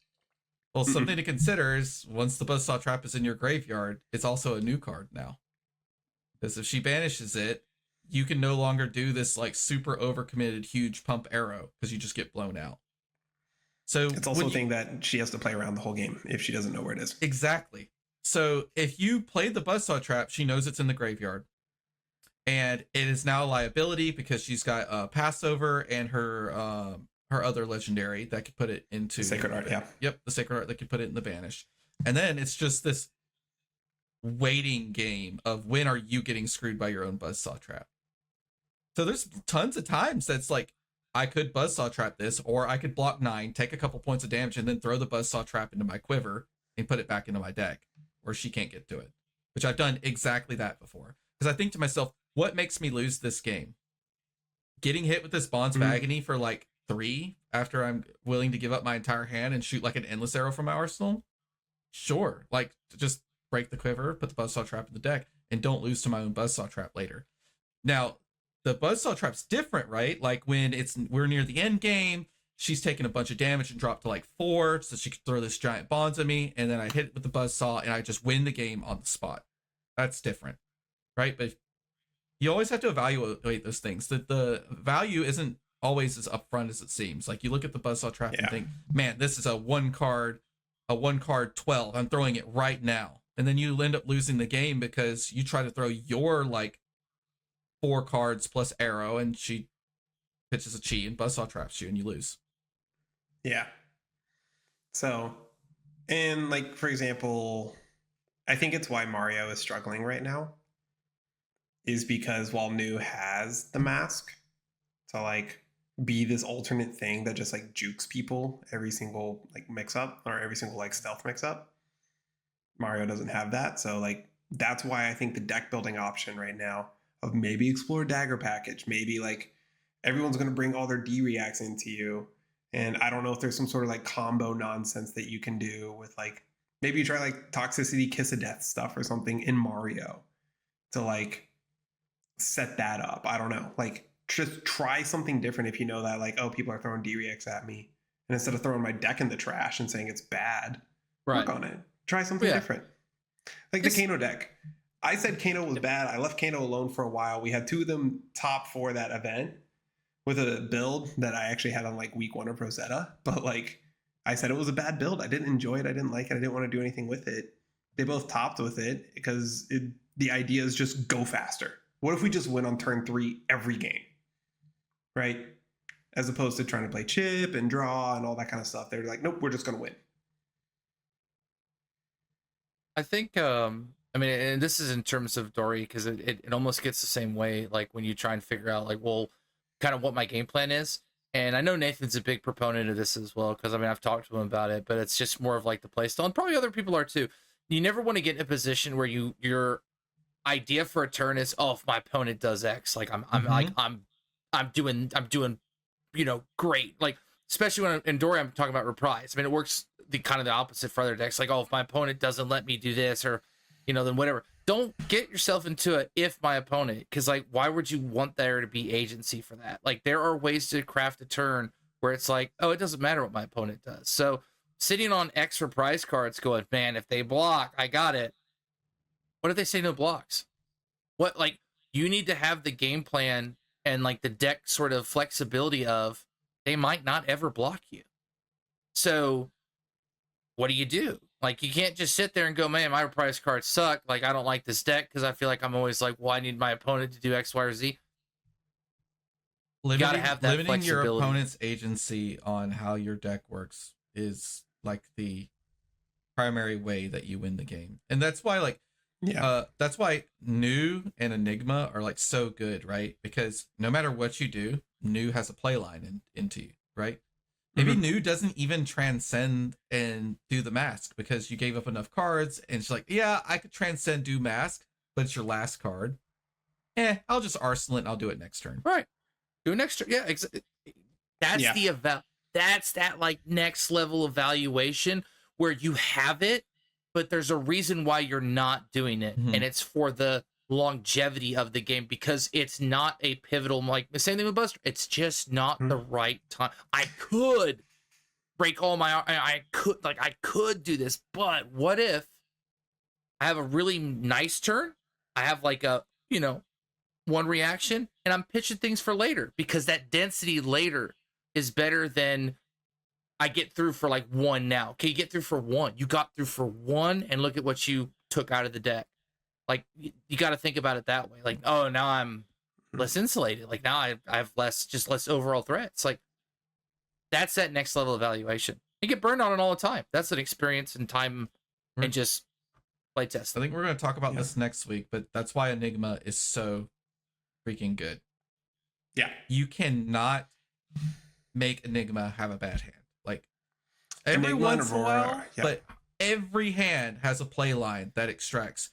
Well, something to consider is once the buzzsaw trap is in your graveyard, it's also a new card now. Because if she banishes it, you can no longer do this like super overcommitted huge pump arrow because you just get blown out. So it's also a thing that she has to play around the whole game if she doesn't know where it is. Exactly. So if you play the buzzsaw trap, she knows it's in the graveyard. And it is now a liability because she's got a Passover and her other legendary that could put it into Sacred Art, yeah. Yep, the Sacred Art that could put it in the banish. And then it's just this waiting game of when are you getting screwed by your own buzzsaw trap. So there's tons of times that's like, I could buzzsaw trap this, or I could block 9, take a couple points of damage, and then throw the buzzsaw trap into my quiver and put it back into my deck, where she can't get to it. Which I've done exactly that before. Because I think to myself, what makes me lose this game? Getting hit with this Bonds of Agony for like 3 after I'm willing to give up my entire hand and shoot like an endless arrow from my arsenal? Sure. Like, just break the quiver, put the buzzsaw trap in the deck, and don't lose to my own buzzsaw trap later. Now, the buzzsaw trap's different, right? Like when we're near the end game, she's taking a bunch of damage and dropped to like 4, so she could throw this giant bonds at me, and then I hit it with the buzzsaw and I just win the game on the spot. That's different, right? But you always have to evaluate those things. That the value isn't always as upfront as it seems. Like you look at the buzzsaw trap and think, man, this is a one card 12. I'm throwing it right now, and then you end up losing the game because you try to throw your like 4 cards plus arrow, and she pitches a chi and buzzsaw traps you, and you lose. Yeah. So, and like for example, I think it's why Mario is struggling right now, is because while New has the mask to like be this alternate thing that just like jukes people every single like mix up or every single like stealth mix up, Mario doesn't have that. So like that's why I think the deck building option right now of maybe explore dagger package, maybe like everyone's going to bring all their D reacts into you, and I don't know if there's some sort of like combo nonsense that you can do with like maybe you try like toxicity kiss of death stuff or something in Mario to like set that up. I don't know, like just try something different if you know that like, oh, people are throwing D reacts at me, and instead of throwing my deck in the trash and saying it's bad, work on it, try something different. Like the Kano deck, I said Kano was bad. I left Kano alone for a while. We had 2 of them top for that event with a build that I actually had on like week 1 of Rosetta, but like I said it was a bad build. I didn't enjoy it. I didn't like it. I didn't want to do anything with it. They both topped with it because the idea is just go faster. What if we just win on turn 3 every game, right? As opposed to trying to play chip and draw and all that kind of stuff. They're like, nope, we're just going to win. I think, I mean, and this is in terms of Dory, because it almost gets the same way, like when you try and figure out, like, well, kind of what my game plan is. And I know Nathan's a big proponent of this as well, because I mean, I've talked to him about it, but it's just more of like the play style, and probably other people are too. You never want to get in a position where your idea for a turn is, oh, if my opponent does X, like I'm doing, you know, great. Like, especially when in Dory, I'm talking about reprise. I mean, it works the kind of the opposite for other decks. Like, oh, if my opponent doesn't let me do this, or, you know, then whatever. Don't get yourself into it if my opponent, because like, why would you want there to be agency for that? Like, there are ways to craft a turn where it's like, oh, it doesn't matter what my opponent does. So sitting on X reprise cards going, man, if they block, I got it. What if they say no blocks? What, like, you need to have the game plan and like the deck sort of flexibility of they might not ever block you. So what do you do? Like, you can't just sit there and go, man, my reprise cards suck. Like, I don't like this deck because I feel like I'm always like, well, I need my opponent to do X, Y, or Z. You gotta have that limiting your flexibility. opponent's agency on how your deck works is like the primary way that you win the game. And that's why, like, that's why New and Enigma are like so good, right? Because no matter what you do, New has a play line into you, right? Maybe New doesn't even transcend and do the mask because you gave up enough cards, and she's like, yeah, I could transcend, do mask, but it's your last card. I'll just arsenal it and I'll do it next turn. Right. Do it next turn. Yeah, that's that's that like next level evaluation where you have it, but there's a reason why you're not doing it. And it's for the longevity of the game, because it's not a pivotal, like the same thing with Buster. It's just not the right time. I could break all my, I could do this, but what if I have a really nice turn? I have like a, you know, one reaction, and I'm pitching things for later, because that density later is better than I get through for like one now. Okay, you get through for one. You got through for one, and look at what you took out of the deck. Like, you got to think about it that way. Like, oh, now I'm less insulated. Like, now I have less overall threats. Like, that's that next level evaluation. You get burned on it all the time. That's an experience and time and just play test. I think we're going to talk about this next week, but that's why Enigma is so freaking good. Yeah. You cannot make Enigma have a bad hand. Like, every once in a while, but every hand has a play line that extracts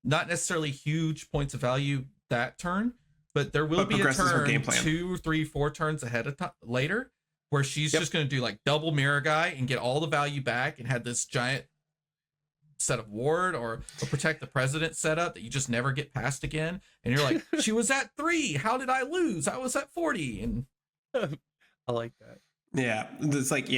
not necessarily huge points of value that turn, but there will be a turn 2, 3, 4 turns ahead of time later where she's just going to do like double mirror guy and get all the value back and have this giant set of ward or protect the president setup that you just never get past again. And you're like, she was at 3. How did I lose? I was at 40. And I like that. Yeah. It's like,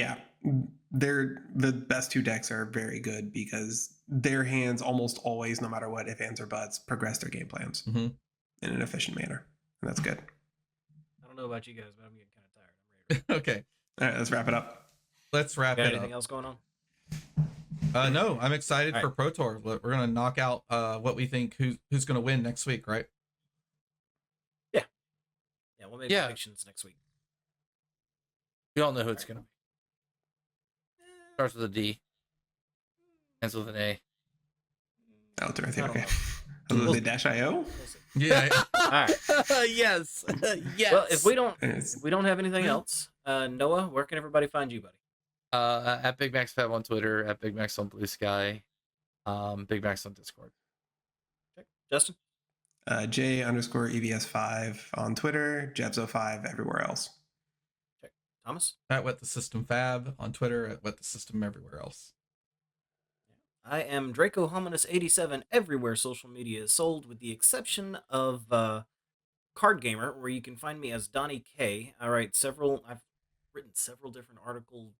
they're the best 2 decks are very good because their hands almost always, no matter what, if ands or buts, progress their game plans in an efficient manner. And that's good. I don't know about you guys, but I'm getting kind of tired. I'm ready. Okay. All right, let's wrap it up. Let's wrap it up. Anything else going on? No, I'm excited for Pro Tour. We're going to knock out what we think who's going to win next week, right? Yeah, we'll make predictions next week. We all know who it's going to be. Starts with a D. Ends with an A. Oh, Dorothy, okay. The -IO? Yeah. All right. Yes. Yes. Well, if we don't have anything else, Noah, where can everybody find you, buddy? At Big Max Fab on Twitter, at Big Max on Blue Sky, Big Max on Discord. Okay. Justin? J_EVS5 on Twitter, Jebzo5 everywhere else. Okay. Thomas? At Wet the System Fab on Twitter, at Wet the System everywhere else. I am Draco Hominus 87 everywhere social media is sold, with the exception of Card Gamer, where you can find me as Donnie K. I've written several different article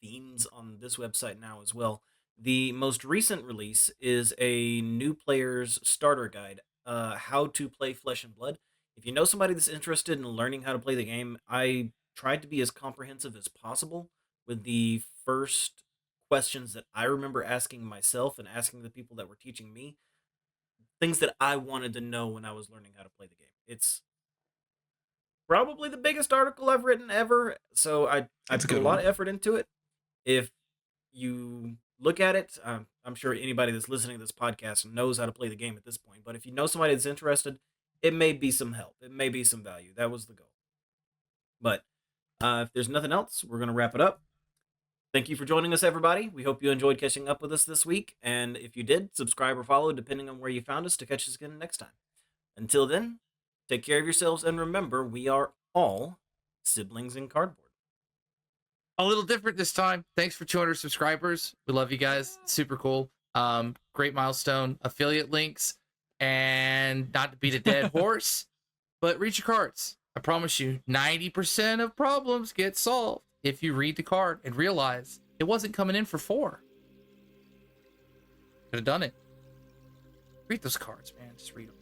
themes on this website now as well. The most recent release is a new player's starter guide, how to play Flesh and Blood. If you know somebody that's interested in learning how to play the game, I tried to be as comprehensive as possible with the first questions that I remember asking myself and asking the people that were teaching me, things that I wanted to know when I was learning how to play the game. It's probably the biggest article I've written ever, so I That's a put a good lot one. of effort into it. If you look at it, I'm sure anybody that's listening to this podcast knows how to play the game at this point, but if you know somebody that's interested, it may be some help. It may be some value. That was the goal. But if there's nothing else, we're going to wrap it up. Thank you for joining us, everybody. We hope you enjoyed catching up with us this week. And if you did, subscribe or follow, depending on where you found us, to catch us again next time. Until then, take care of yourselves, and remember, we are all siblings in cardboard. A little different this time. Thanks for 200 subscribers. We love you guys. Super cool. Great milestone. Affiliate links, and not to beat a dead horse, but read your cards. I promise you, 90% of problems get solved if you read the card and realize it wasn't coming in for 4. Could have done it. Read those cards, man. Just read them.